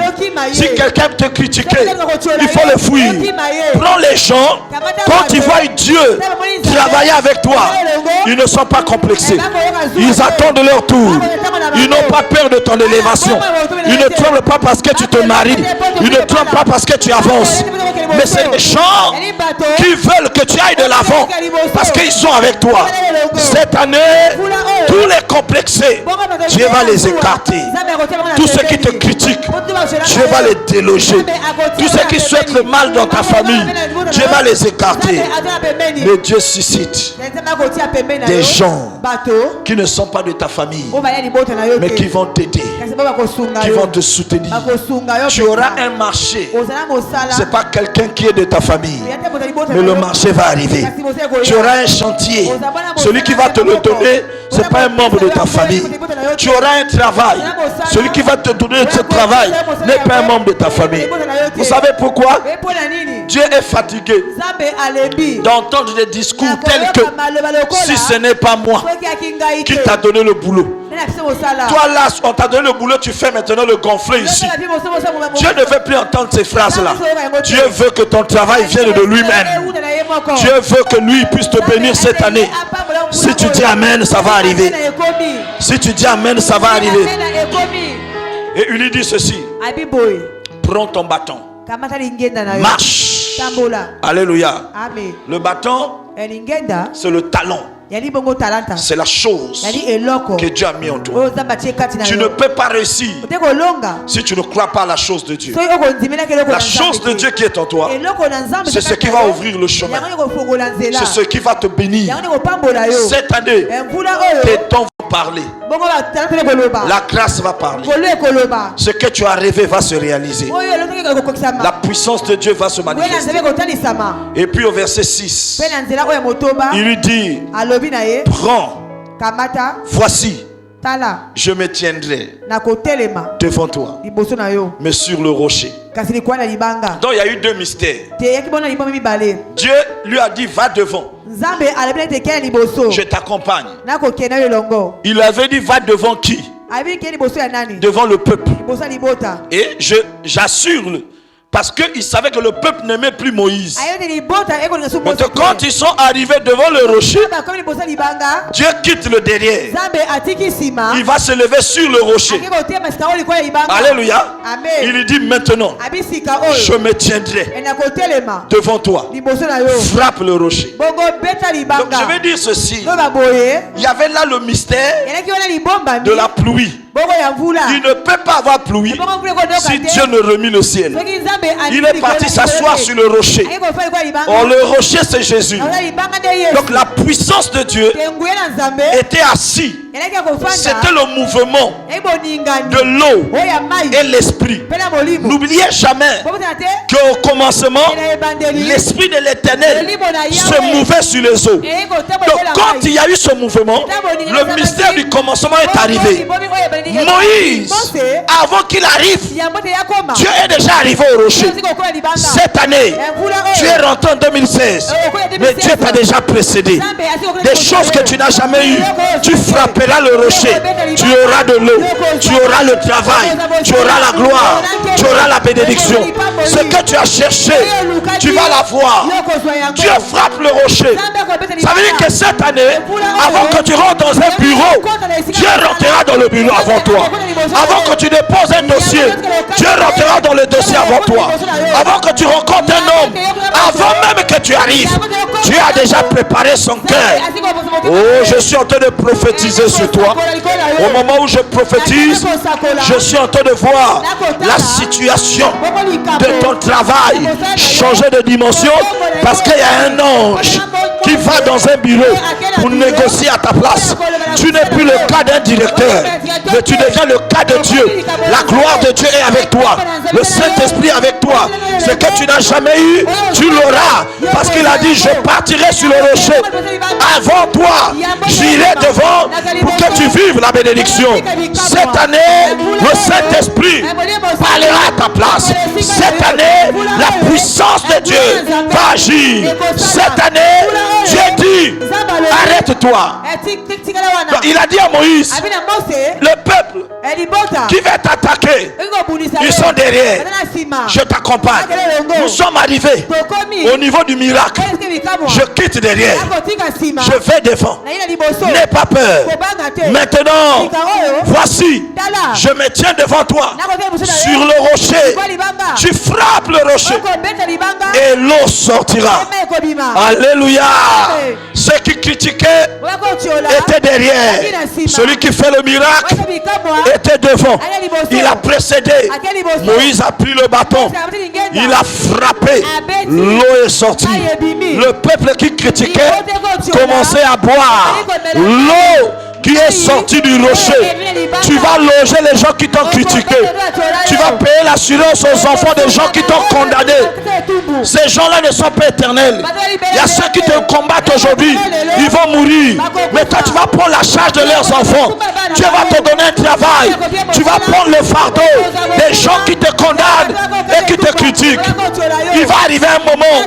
Si quelqu'un te critique, il faut le fuir. Prends les gens, quand ils voient Dieu travailler avec toi, ils ne sont pas complexés. Ils attendent leur tour. Ils n'ont pas peur de ton élévation. Ils ne tremblent pas parce que tu te maries. Ils ne tremblent pas parce que tu avances. Mais c'est des gens qui veulent que tu ailles de l'avant parce qu'ils sont avec toi. Cette année, tous les complexés, Dieu va les écarter. Tous ceux qui te critiquent, diaboliques, Dieu va les déloger. Tous ceux qui souhaitent le mal dans ta famille, Dieu va les écarter. Mais Dieu suscite des gens qui ne sont pas de ta famille, mais qui vont t'aider, qui vont te soutenir. Tu auras un marché. Ce n'est pas quelqu'un qui est de ta famille, mais le marché va arriver. Tu auras un chantier. Celui qui va te le donner, ce n'est pas un membre de ta famille. Tu auras un travail. Celui qui va te donner ce travail n'est pas un membre de ta famille. Vous savez pourquoi? Dieu est fatigué d'entendre des discours tels que si ce n'est pas moi qui t'a donné le boulot. Toi là, on t'a donné le boulot, tu fais maintenant le gonfler ici. Dieu ne veut plus entendre ces phrases-là. Dieu veut que ton travail vienne de lui-même. Dieu veut que lui puisse te bénir cette année. Si tu dis Amen, ça va arriver. Si tu dis Amen, ça va arriver. Et il lui dit ceci: prends ton bâton, marche. Alléluia. Le bâton, c'est le talon. C'est la chose que Dieu a mis en toi. Tu ne peux pas réussir si tu ne crois pas à la chose de Dieu. La chose de Dieu qui est en toi, c'est ce qui va ouvrir le chemin. C'est ce qui va te bénir. Cette année, tes dons vont parler. La grâce va parler. Ce que tu as rêvé va se réaliser. La puissance de Dieu va se manifester. Et puis au verset 6, il lui dit: prends, voici, je me tiendrai devant toi, mais sur le rocher. Donc il y a eu deux mystères. Dieu lui a dit: va devant, je t'accompagne. Il avait dit: va devant qui? Devant le peuple. Et j'assure, parce qu'il savait que le peuple n'aimait plus Moïse. Mais quand ils sont arrivés devant le rocher, Dieu quitte le derrière. Il va se lever sur le rocher. Alléluia. Il lui dit: maintenant, je me tiendrai devant toi. Frappe le rocher. Donc je vais dire ceci. Il y avait là le mystère de la pluie. Il ne peut pas avoir pluie si Dieu ne remit le ciel. Il est parti s'asseoir sur le rocher. Or le rocher, c'est Jésus. Donc la puissance de Dieu était assise. C'était le mouvement de l'eau et l'esprit. N'oubliez jamais qu'au commencement, l'esprit de l'Éternel se mouvait sur les eaux. Donc quand il y a eu ce mouvement, le mystère du commencement est arrivé. Moïse, avant qu'il arrive, Dieu est déjà arrivé au rocher. Cette année, tu es rentré en 2016, mais Dieu t'a déjà précédé. Des choses que tu n'as jamais eues, tu frapperas le rocher, tu auras de l'eau, tu auras le travail, tu auras la gloire, tu auras la bénédiction. Ce que tu as cherché, tu vas l'avoir. Dieu frappe le rocher. Ça veut dire que cette année, avant que tu rentres dans un bureau, Dieu rentrera dans le bureau avant toi. Avant que tu déposes un dossier, Dieu rentrera dans le dossier avant toi. Avant que tu rencontres un homme, avant même que tu arrives, Dieu a déjà préparé son cœur. Oh, je suis en train de prophétiser sur toi. Au moment où je prophétise, je suis en train de voir la situation de ton travail changer de dimension, parce qu'il y a un ange qui va dans un bureau pour négocier à ta place. Tu n'es plus le cas d'un directeur, mais tu deviens le cas de Dieu. La gloire de Dieu est avec toi. Le Saint-Esprit est avec toi. Ce que tu n'as jamais eu, tu l'auras. Parce qu'il a dit: je partirai sur le rocher. Avant toi, j'irai devant pour que tu vives la bénédiction. Cette année, le Saint-Esprit parlera à ta place. Cette année, la puissance de Dieu va agir. Cette année, Dieu dit: arrête-toi. Donc, il a dit à Moïse: le peuple qui va t'attaquer, ils sont derrière. Je t'accompagne. Nous sommes arrivés au niveau du miracle. Je quitte derrière. Je vais devant. N'aie pas peur. Maintenant, voici, je me tiens devant toi sur le rocher. Tu frappes le rocher et l'eau sortira. Alléluia. Ceux qui critiquaient étaient derrière. Celui qui fait le miracle était devant. Il a précédé. Moïse a pris le bâton. Il a frappé. L'eau est sortie. Le peuple qui critiquait commençait à boire l'eau qui est sorti du rocher. Tu vas loger les gens qui t'ont critiqué. Tu vas payer l'assurance aux enfants des gens qui t'ont condamné. Ces gens-là ne sont pas éternels. Il y a ceux qui te combattent aujourd'hui. Ils vont mourir. Mais toi, tu vas prendre la charge de leurs enfants. Dieu va te donner un travail. Tu vas prendre le fardeau des gens qui te condamnent et qui te critiquent. Il va arriver un moment,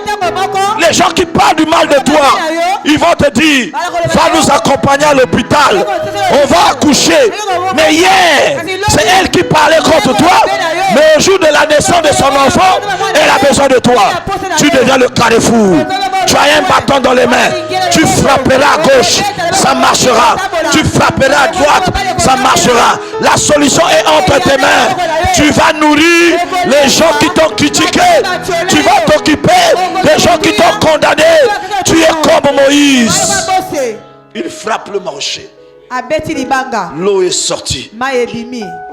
les gens qui parlent du mal de toi, ils vont te dire, va nous accompagner à l'hôpital. On va accoucher. Mais hier, c'est elle qui parlait contre toi. Mais au jour de la naissance de son enfant, elle a besoin de toi. Tu deviens le carrefour. Tu as un bâton dans les mains. Tu frapperas à gauche, ça marchera. Tu frapperas à droite, ça marchera. La solution est entre tes mains. Tu vas nourrir les gens qui t'ont critiqué. Tu vas t'occuper des gens qui t'ont condamné. Tu es comme Moïse. Il frappe le rocher. L'eau est sortie.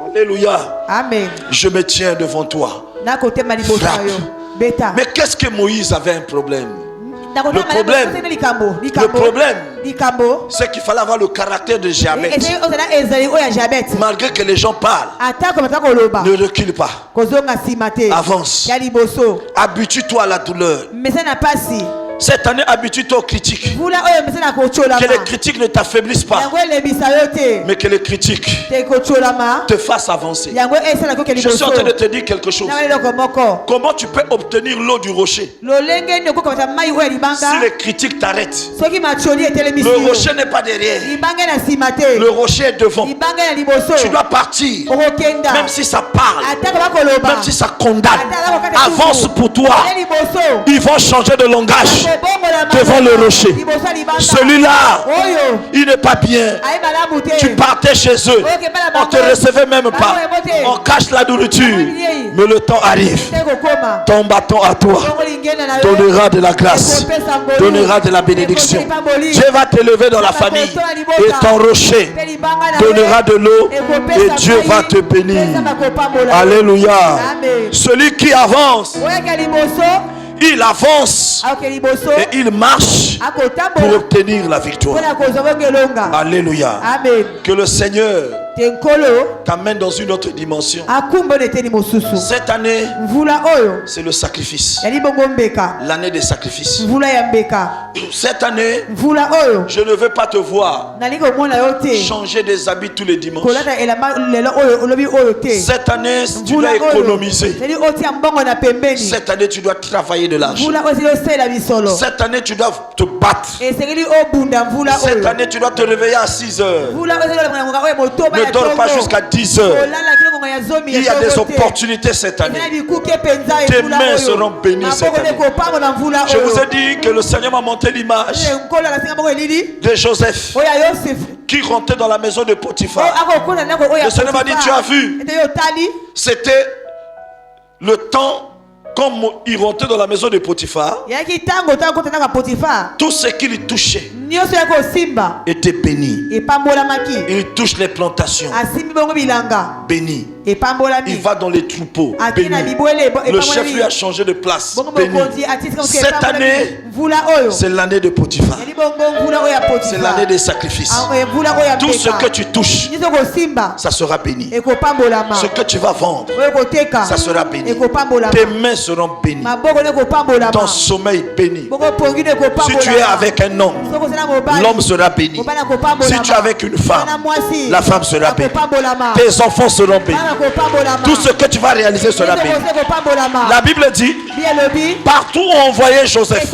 Alléluia. Amen. Je me tiens devant toi. Frappe. Mais qu'est-ce que Moïse avait un problème? Le problème, c'est qu'il fallait avoir le caractère de Jabet. Malgré que les gens parlent, ne recule pas. Avance. Habitue-toi à la douleur. Cette année, habitue-toi aux critiques. Que les critiques ne t'affaiblissent pas, mais que les critiques te fassent avancer. Je suis en train de te dire quelque chose. Comment tu peux obtenir l'eau du rocher si les critiques t'arrêtent? Le rocher n'est pas derrière. Le rocher est devant. Tu dois partir. Même si ça parle, même si ça condamne, avance pour toi. Ils vont changer de langage devant le rocher. Celui-là, il n'est pas bien. Tu partais chez eux, on te recevait même pas. On cache la nourriture, mais le temps arrive. Ton bâton à toi donnera de la grâce, donnera de la bénédiction. Dieu va t'élever dans la famille et ton rocher donnera de l'eau et Dieu va te bénir. Alléluia. Celui qui avance, il avance et il marche pour obtenir la victoire. Alléluia. Que le Seigneur t'amène dans une autre dimension. Cette année, c'est le sacrifice. L'année des sacrifices. Cette année, je ne veux pas te voir changer des habits tous les dimanches. Cette année, tu dois économiser. Cette année, tu dois travailler de l'argent. Cette année, tu dois te battre. Cette année, tu dois te réveiller à 6 heures. Ne dors pas jusqu'à 10 heures. Il y a des opportunités cette année. Tes mains seront bénies cette année. Je vous ai dit que le Seigneur m'a montré l'image de Joseph qui rentrait dans la maison de Potiphar. Le Seigneur m'a dit, tu as vu, c'était le temps. Comme il rentrait dans la maison de Potiphar, tout ce qu'il touchait était béni. Il touche les plantations, béni. Il va dans les troupeaux, béni. Le chef lui a changé de place, béni. Cette année, c'est l'année de Potiphar. C'est l'année des sacrifices. Tout ce que tu touches, ça sera béni. Ce que tu vas vendre, ça sera béni. Tes mains seront bénies. Ton sommeil béni. Si tu es avec un homme, l'homme sera béni. Si tu es avec une femme, la femme sera bénie. Tes enfants seront bénis. Tout ce que tu vas réaliser sera béni. La Bible dit, partout où on voyait Joseph,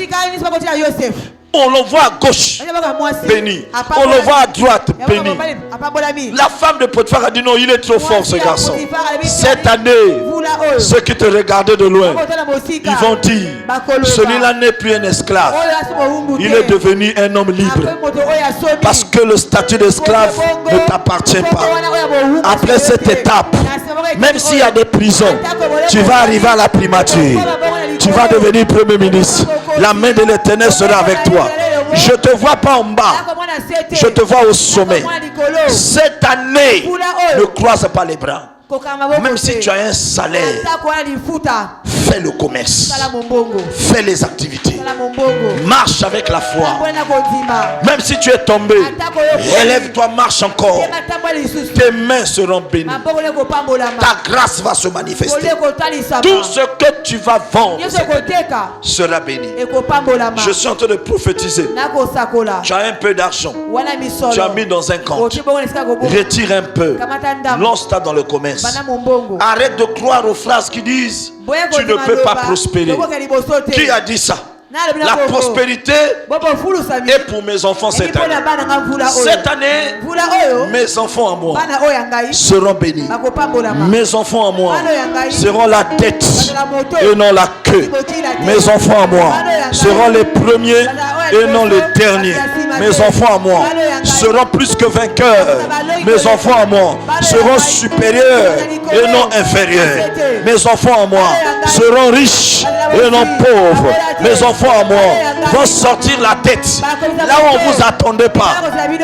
on le voit à gauche, béni. On le voit à droite, béni. La femme de Potiphar a dit non, il est trop fort ce garçon. Cette année, ceux qui te regardaient de loin, ils vont dire, celui-là n'est plus un esclave. Il est devenu un homme libre. Parce que le statut d'esclave ne t'appartient pas. Après cette étape, même s'il y a des prisons, Tu vas arriver à la primature. Tu vas devenir premier ministre. La main de l'Éternel sera avec toi. Je ne te vois pas en bas. Je te vois au sommet. Cette année, ne croise pas les bras. Même si tu as un salaire, fais le commerce. Fais les activités. Marche avec la foi. Même si tu es tombé, élève-toi, marche encore. Tes mains seront bénies. Ta grâce va se manifester. Tout ce que tu vas vendre sera béni. Je suis en train de prophétiser. Tu as un peu d'argent. Tu as mis dans un compte. Retire un peu. Lance-toi dans le commerce. Arrête de croire aux phrases qui disent tu ne peux pas prospérer. Qui a dit ça? La prospérité est pour mes enfants cette année. Cette année, mes enfants à moi seront bénis. Mes enfants à moi seront la tête et non la queue. Mes enfants à moi seront les premiers et non les derniers. Mes enfants à moi seront plus que vainqueurs. Mes enfants à moi seront supérieurs et non inférieurs. Mes enfants à moi seront riches et non pauvres. Mes enfants à moi vont sortir la tête là où on ne vous attendait pas.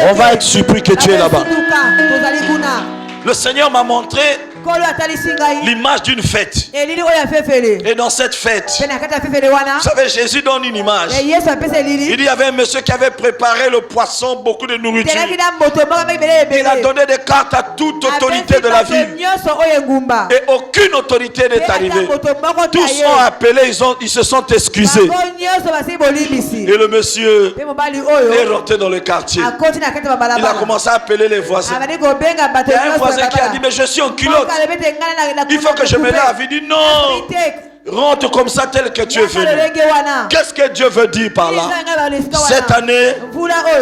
On va être surpris que tu es là-bas. Le Seigneur m'a montré l'image d'une fête. Et dans cette fête, vous savez, Jésus donne une image. Il y avait un monsieur qui avait préparé le poisson, beaucoup de nourriture. Il a donné des cartes à toute autorité de la ville. Et aucune autorité n'est arrivée. Tous sont appelés, ils se sont excusés. Et le monsieur est rentré dans le quartier. Il a commencé à appeler les voisins. Il y a un voisin qui a dit, mais je suis en culotte. Il faut que je me lave. Il dit non. Rentre comme ça tel que tu es venu. Qu'est-ce que Dieu veut dire par là? Cette année,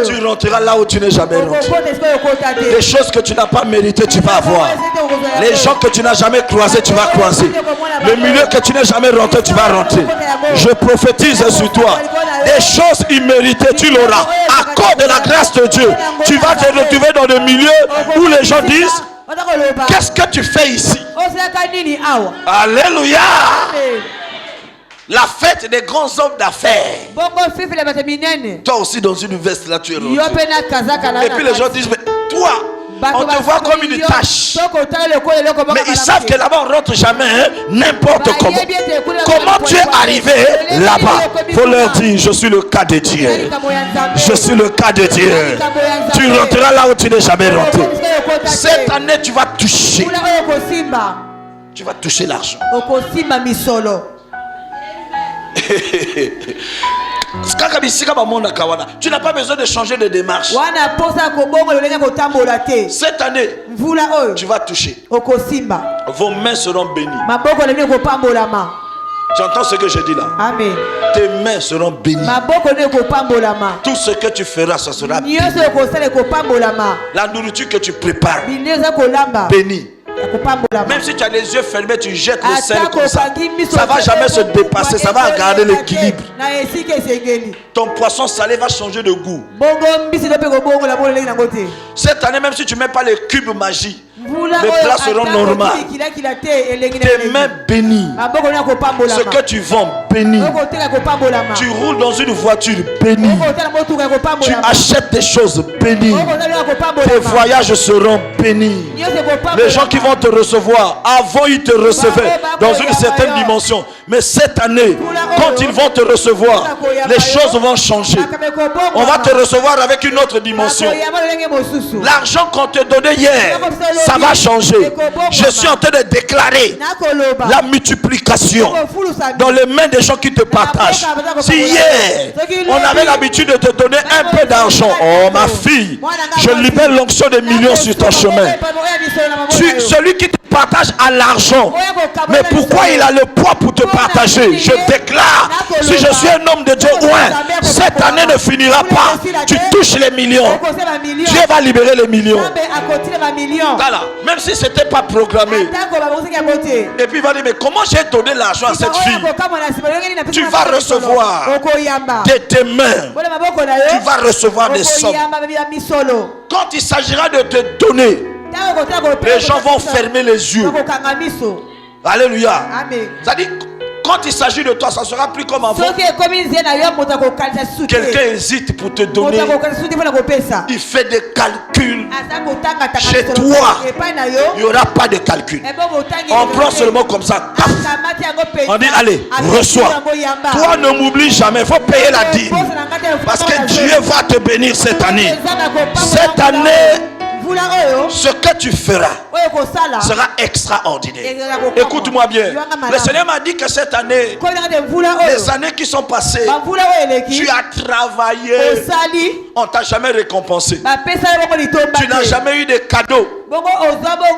tu rentreras là où tu n'es jamais rentré. Les choses que tu n'as pas méritées, tu vas avoir. Les gens que tu n'as jamais croisés, tu vas croiser. Le milieu que tu n'es jamais rentré, tu vas rentrer. Je prophétise sur toi. Des choses imméritées, tu l'auras. À cause de la grâce de Dieu, tu vas te retrouver dans des milieux où les gens disent, qu'est-ce que tu fais ici? Alléluia. La fête des grands hommes d'affaires. Toi aussi dans une veste là tu es rentré. Et puis les gens disent, mais toi, on te voit comme une tâche. Mais ils savent que là-bas on ne rentre jamais n'importe comment. Comment tu es arrivé là-bas? Il faut leur dire, je suis le cas de Dieu. Je suis le cas de Dieu. Tu rentreras là où tu n'es jamais rentré. Cette année tu vas toucher. Tu vas toucher l'argent. Tu n'as pas besoin de changer de démarche. Cette année, tu vas toucher. Vos mains seront bénies. Tu entends ce que je dis là? Amen. Tes mains seront bénies. Tout ce que tu feras, ça sera béni. La nourriture que tu prépares, bénie. Même si tu as les yeux fermés, tu jettes le sel comme ça. Ça ne va jamais se dépasser, ça va garder l'équilibre. Ton poisson salé va changer de goût. Cette année, même si tu ne mets pas les cubes magiques, les plats seront normaux. Tes mains bénies. Ce que tu vends, béni. Tu roules dans une voiture bénie. Tu achètes des choses bénies. Tes voyages seront bénis. Les gens qui vont te recevoir, avant ils te recevaient dans une certaine dimension. Mais cette année, quand ils vont te recevoir, les choses vont changer. On va te recevoir avec une autre dimension. L'argent qu'on te donnait hier, ça va changer. Je suis en train de déclarer la multiplication dans les mains des gens qui te partagent. Si hier, on avait l'habitude de te donner un peu d'argent, oh ma fille, je libère l'onction des millions sur ton chemin. Celui qui te partage à l'argent, mais pourquoi il a le poids pour te partager? Je déclare, si je suis un homme de Dieu, cette année ne finira pas. Tu touches les millions. Dieu va libérer les millions. Voilà. Même si ce n'était pas programmé. Et puis il va dire, mais comment j'ai donné l'argent à cette fille? Tu vas recevoir de tes mains. Tu vas recevoir des sommes. Quand il s'agira de te donner, les gens vont fermer les yeux. Alléluia. Amen. C'est-à-dire, quand il s'agit de toi, ça sera plus comme avant. Quelqu'un hésite pour te donner. Il fait des calculs. Chez toi, il n'y aura pas de calcul. On prend seulement comme ça. On dit, allez, reçois. Toi, ne m'oublie jamais. Il faut payer la dîme. Parce que Dieu va te bénir cette année. Cette année, ce que tu feras sera extraordinaire. Écoute-moi bien. Le Seigneur m'a dit que cette année, les années qui sont passées, tu as travaillé. On t'a jamais récompensé. Tu n'as jamais eu de cadeaux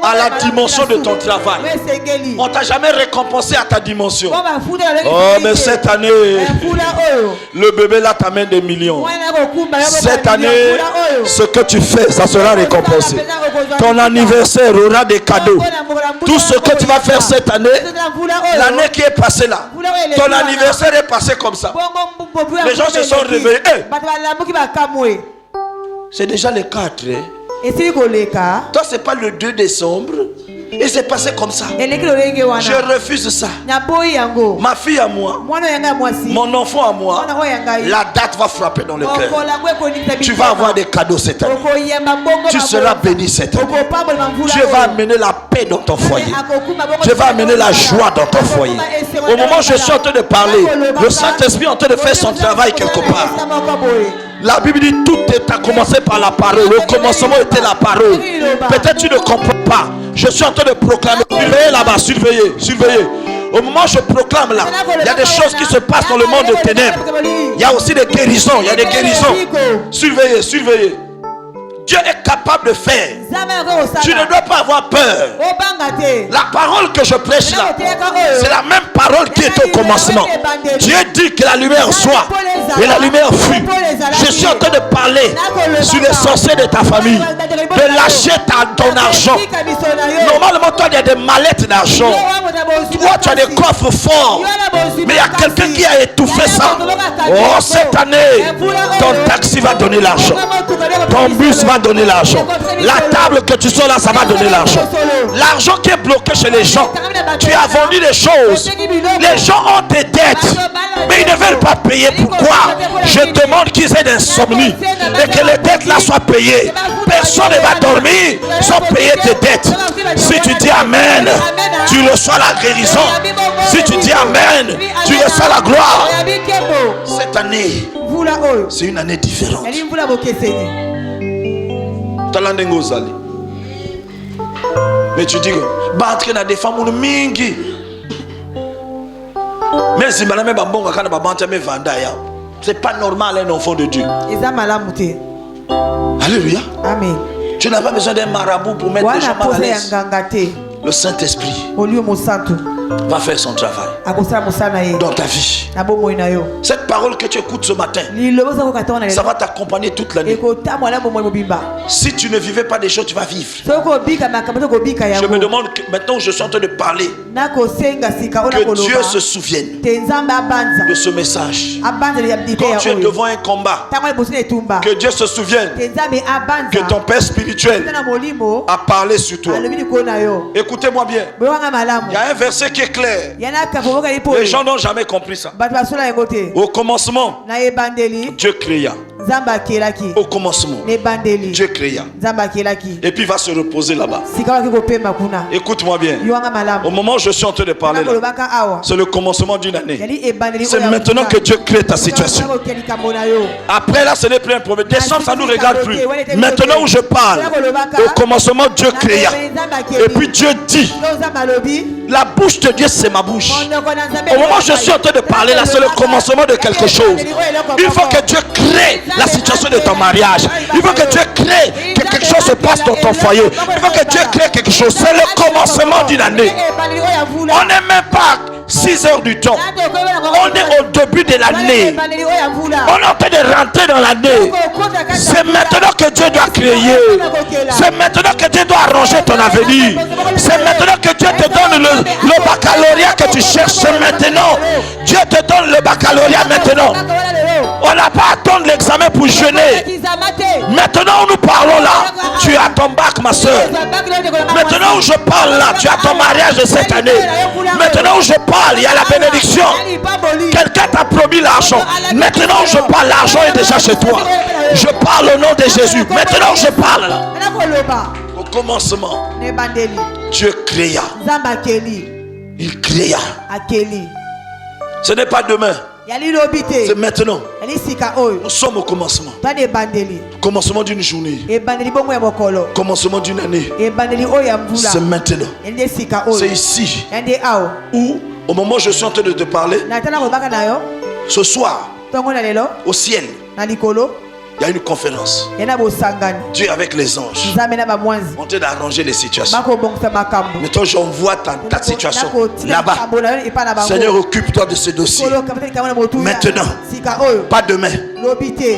à la dimension de ton travail. On t'a jamais récompensé à ta dimension. Oh, mais cette année, le bébé là t'amène des millions. Cette année, ce que tu fais, ça sera récompensé. Ton anniversaire aura des cadeaux. Tout ce que tu vas faire cette année, l'année qui est passée là, ton anniversaire est passé comme ça. Les gens se sont réveillés. Hey, c'est déjà le 4. Toi, c'est pas le 2 décembre. Et c'est passé comme ça. Je refuse ça. Ma fille à moi, mon enfant à moi, la date va frapper dans le cœur. Tu vas avoir des cadeaux cette année. Tu seras béni cette année. Dieu va amener la paix dans ton foyer. Dieu va amener la joie dans ton foyer. Au moment où je suis en train de parler, le Saint-Esprit est en train de faire son travail quelque part. La Bible dit tout a commencé par la parole. Le commencement était la parole. Peut-être tu ne comprends pas. Je suis en train de proclamer. Surveillez là-bas, surveillez, surveillez. Au moment où je proclame là, il y a des choses qui se passent dans le monde de ténèbres. Il y a aussi des guérisons. Il y a des guérisons. Surveillez, surveillez. Dieu est capable de faire. Tu ne dois pas avoir peur. La parole que je prêche là, c'est la même parole qui était au commencement. Dieu dit que la lumière soit et la lumière fut. Je suis en train de parler sur les sorciers de ta famille, de lâcher ton argent. Normalement, toi, il y a des mallettes d'argent. Toi, tu as des coffres forts. Mais il y a quelqu'un qui a étouffé ça. Oh, cette année, ton taxi va donner l'argent. Ton bus va donner l'argent. La table que tu sors là, ça va donner l'argent. L'argent qui est bloqué chez les gens, tu as vendu des choses. Les gens ont des dettes, mais ils ne veulent pas payer. Pourquoi? Je demande qu'ils aient d'insomnie et que les dettes là soient payées. Personne ne va dormir sans payer tes dettes. Si tu dis Amen, tu reçois la guérison. Si tu dis Amen, tu reçois la gloire. Cette année, c'est une année différente. Mais tu dis que dans des femmes mingi. Mais si madame babonga kana babanta me vanda ya. C'est pas normal un enfant de Dieu. Alléluia. Amen. Tu n'as pas besoin d'un marabout pour mettre les gens mal à l'aise. Le Saint-Esprit va faire son travail dans ta vie. Cette parole que tu écoutes ce matin, ça va t'accompagner toute l'année. Si tu ne vivais pas des choses, tu vas vivre. Je me demande que maintenant où je suis en train de parler, que Dieu se souvienne de ce message. Quand tu es devant un combat, que Dieu se souvienne que ton Père spirituel a parlé sur toi. Écoutez-moi bien. Il y a un verset qui est clair. Les gens n'ont jamais compris ça. Au commencement, Dieu créa. Au commencement, Dieu créa. Et puis il va se reposer là-bas. Écoute-moi bien. Au moment où je suis en train de parler là, c'est le commencement d'une année. C'est maintenant que Dieu crée ta situation. Après là, ce n'est plus un problème. Décembre, ça ne nous regarde plus. Maintenant où je parle, au commencement, Dieu créa. Et puis Dieu dit, la bouche de Dieu, c'est ma bouche. Au moment où je suis en train de parler là, c'est le commencement de quelque chose. Il faut que Dieu crée la situation de ton mariage. Il faut que Dieu crée que quelque chose se passe dans ton foyer. Il faut que Dieu crée quelque chose. C'est le commencement d'une année. On n'est même pas 6 heures du temps. On est au début de l'année. On est en train de rentrer dans l'année. C'est maintenant que Dieu doit créer. C'est maintenant que Dieu doit arranger ton avenir. C'est maintenant que Dieu te donne le baccalauréat que tu cherches. C'est maintenant. Dieu te donne le baccalauréat maintenant. On n'a pas à attendre l'examen pour jeûner. Maintenant où nous parlons là, tu as ton bac, ma soeur. Maintenant où je parle là, tu as ton mariage de cette année. Maintenant où je parle, il y a la bénédiction. Quelqu'un t'a promis l'argent. Maintenant où je parle, l'argent est déjà chez toi. Je parle au nom de Jésus. Maintenant où je parle là. Au commencement, Dieu créa. Il créa. Ce n'est pas demain. C'est maintenant. Nous sommes au commencement. Commencement d'une journée. Commencement d'une année. C'est maintenant. C'est ici où, au moment où je suis en train de te parler, ce soir, au ciel, il y a une conférence. Dieu avec les anges en train d'arranger les situations. Maintenant, j'envoie ta situation là-bas. Seigneur, occupe-toi de ce dossier. Maintenant, pas demain.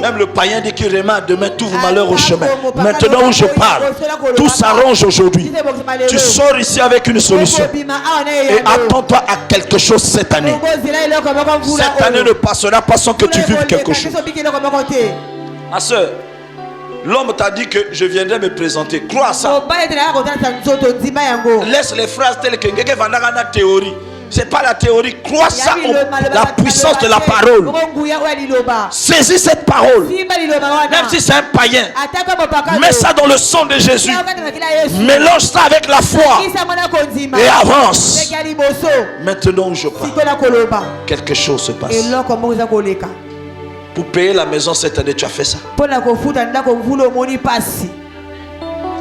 Même le païen dit qu'il remet demain tout vos malheurs au chemin. Maintenant où je parle, tout s'arrange aujourd'hui. Tu sors ici avec une solution. Et attends-toi à quelque chose cette année. Cette année ne passera pas sans que tu vives quelque chose. Ma soeur, l'homme t'a dit que je viendrai me présenter. Crois à ça. Laisse les phrases telles que quelqu'un va dans la théorie. C'est pas la théorie. Crois ça, la puissance de la parole. Saisis cette parole. Même si c'est un païen, mets ça dans le sang de Jésus. Mélange ça avec la foi et avance. Maintenant où je parle, quelque chose se passe. Pour payer la maison cette année, tu as fait ça.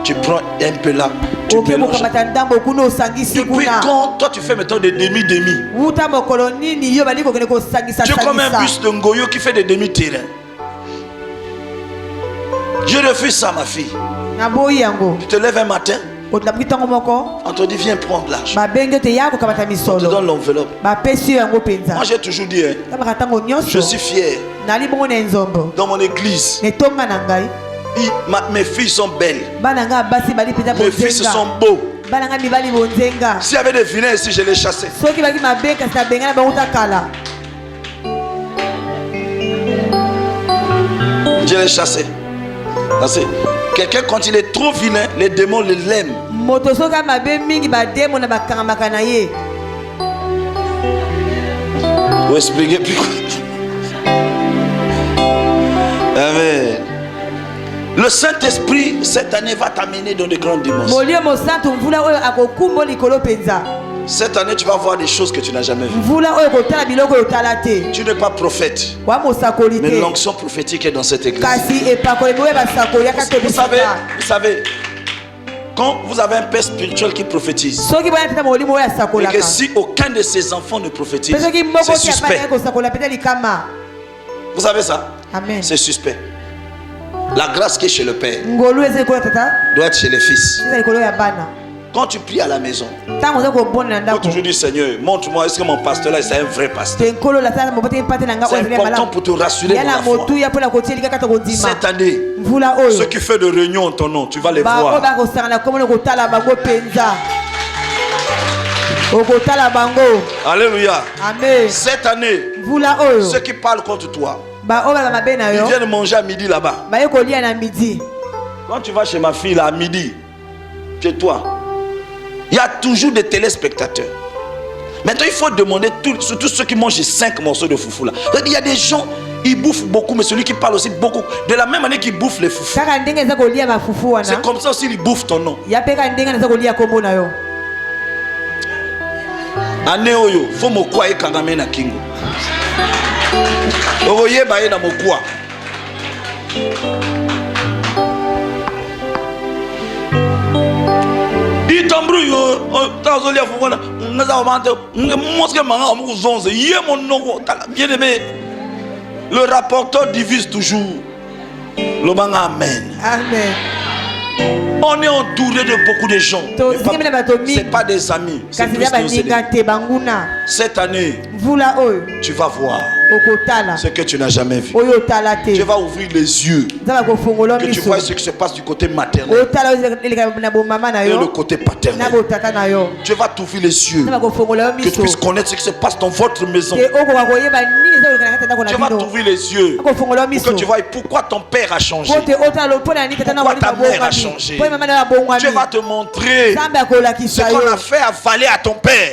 Tu prends un peu là, tu mélanges. Depuis quand toi tu fais maintenant des demi-demi? Tu es comme un bus de Ngoyo qui fait des demi-terrains. Je refuse ça, ma fille. Tu te lèves un matin, on te dit viens prendre l'argent. On te donne l'enveloppe. Moi j'ai toujours dit, je suis fier. Dans mon église, mes filles sont belles. Mes fils sont beaux. S'il y avait des vilains ici, je les chassais. Je les chassais. Quelqu'un, quand il est trop vilain, les démons l'aiment. Vous expliquez plus. Amen. Le Saint-Esprit, cette année, va t'amener dans de grandes dimensions. Cette année, tu vas voir des choses que tu n'as jamais vues. Tu n'es pas prophète, mais l'onction prophétique est dans cette église. Vous savez, quand vous avez un père spirituel qui prophétise, et que si aucun de ses enfants ne prophétise, c'est suspect. Vous savez ça? C'est suspect. La grâce qui est chez le père doit être chez les fils. Quand tu pries à la maison, il faut toujours dire Seigneur, montre-moi, est-ce que mon pasteur là c'est un vrai pasteur? C'est important pour te rassurer dans la foi. Cette année, ceux qui font de réunions en ton nom, tu vas les voir. Alléluia. Cette année, ceux qui parlent contre toi, ils viennent manger à midi là-bas. Quand tu vas chez ma fille là à midi, chez toi, il y a toujours des téléspectateurs. Maintenant, il faut demander, surtout ceux qui mangent 5 morceaux de foufou là. Il y a des gens, ils bouffent beaucoup, mais celui qui parle aussi beaucoup. De la même manière qu'ils bouffent les foufous. C'est comme ça aussi, ils bouffent ton nom. Ane oyo, faut mokwa e kangame na kingo. Oye baye na mokwa. Di tambru yo, tazolia fukona, ngaza omante, moske manga omu zonze, yé mon noko, bien aimé. Le rapporteur divise toujours. Le manga amen. Amen. On est entouré de beaucoup de gens. Ce pas des amis. C'est plus des ennemis. Cette année, tu vas voir ce que tu n'as jamais vu. Tu vas ouvrir les yeux. Que tu vois ce qui se passe du côté maternel et le côté paternel. Tu vas t'ouvrir les yeux. Que tu puisses connaître ce qui se passe dans votre maison. Tu vas t'ouvrir les yeux pour que tu vois pourquoi ton père a changé, pourquoi ta mère a changé. Tu vas te montrer ce qu'on a fait avaler à ton père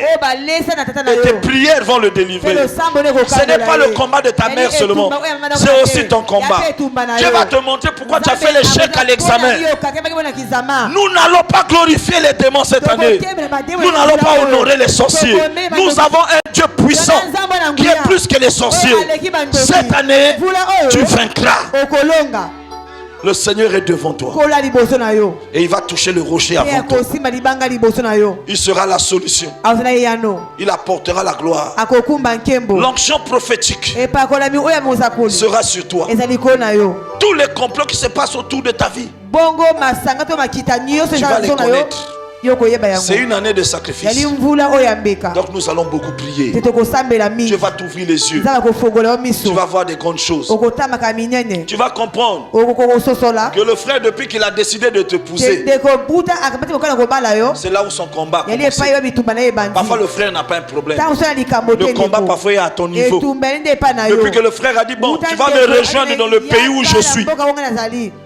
et tes prières vont le délivrer. Ce n'est pas le combat de ta mère seulement, c'est aussi ton combat. Dieu va te montrer pourquoi tu as fait l'échec à l'examen. Nous n'allons pas glorifier les démons cette année. Nous n'allons pas honorer les sorciers. Nous avons un Dieu puissant qui est plus que les sorciers. Cette année, tu vaincras. Le Seigneur est devant toi. Et il va toucher le rocher avant toi. Il sera la solution. Il apportera la gloire. L'onction prophétique sera sur toi. Tous les complots qui se passent autour de ta vie, tu vas les connaître. C'est une année de sacrifice. Donc nous allons beaucoup prier. Tu vas t'ouvrir les yeux. Tu vas voir des grandes choses. Tu vas comprendre que le frère, depuis qu'il a décidé de te pousser, c'est là où son combat commence. Parfois le frère n'a pas un problème. Le combat parfois est à ton niveau. Depuis que le frère a dit bon, tu vas me rejoindre dans le pays où je suis,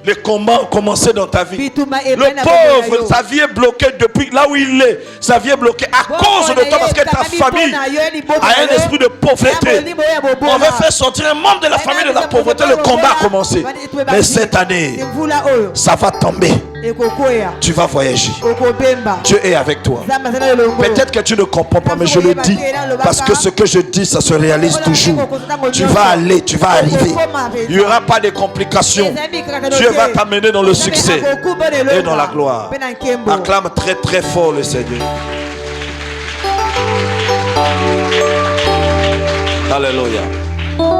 les combats ont commencé dans ta vie. Le pauvre, sa vie est bloquée depuis là où il est. Sa vie est bloquée à cause de toi, parce que ta famille a un esprit de pauvreté. On veut faire sortir un membre de la famille de la pauvreté. Le combat a commencé. Mais cette année, ça va tomber. Tu vas voyager. Dieu est avec toi. Peut-être que tu ne comprends pas, mais je le dis parce que ce que je dis, ça se réalise toujours. Tu vas aller, tu vas arriver. Il n'y aura pas de complications. Dieu va t'amener dans le succès et dans la gloire. Acclame très très fort le Seigneur. Alléluia.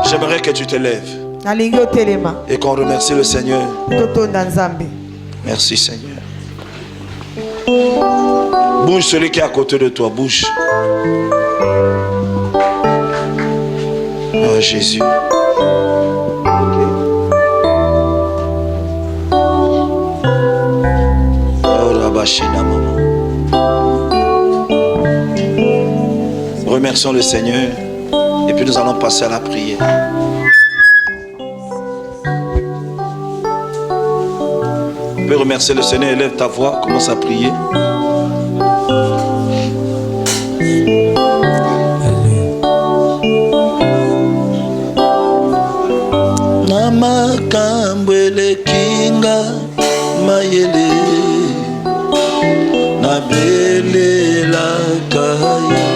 J'aimerais que tu te lèves et qu'on remercie le Seigneur. Merci Seigneur. Bouge celui qui est à côté de toi, bouge. Oh Jésus. Oh Rabashina maman. Remercions le Seigneur et puis nous allons passer à la prière. Tu peux remercier le Seigneur, élève ta voix, commence à prier. Namakambele kinga mayele nabele la kaya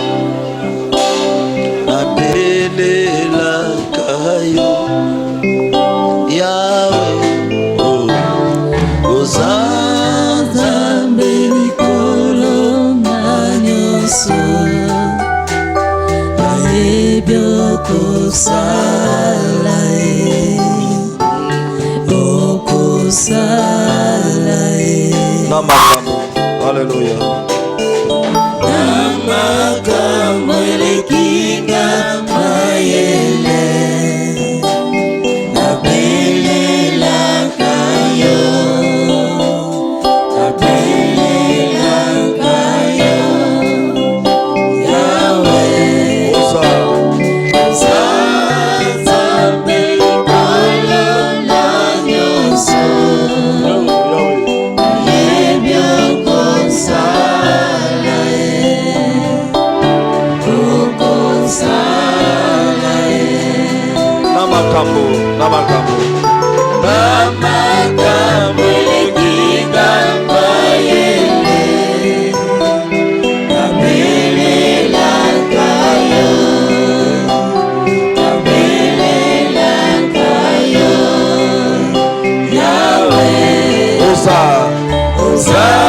nabele la kaya Yahweh Ozaza belikolo nanyoso aebioko salae oko salae Namakamo, alléluia Namakamo elekinga mayele Namakamo Namakamo elekinga mayele nabelela kayo nabelela kayo Yahweh Oza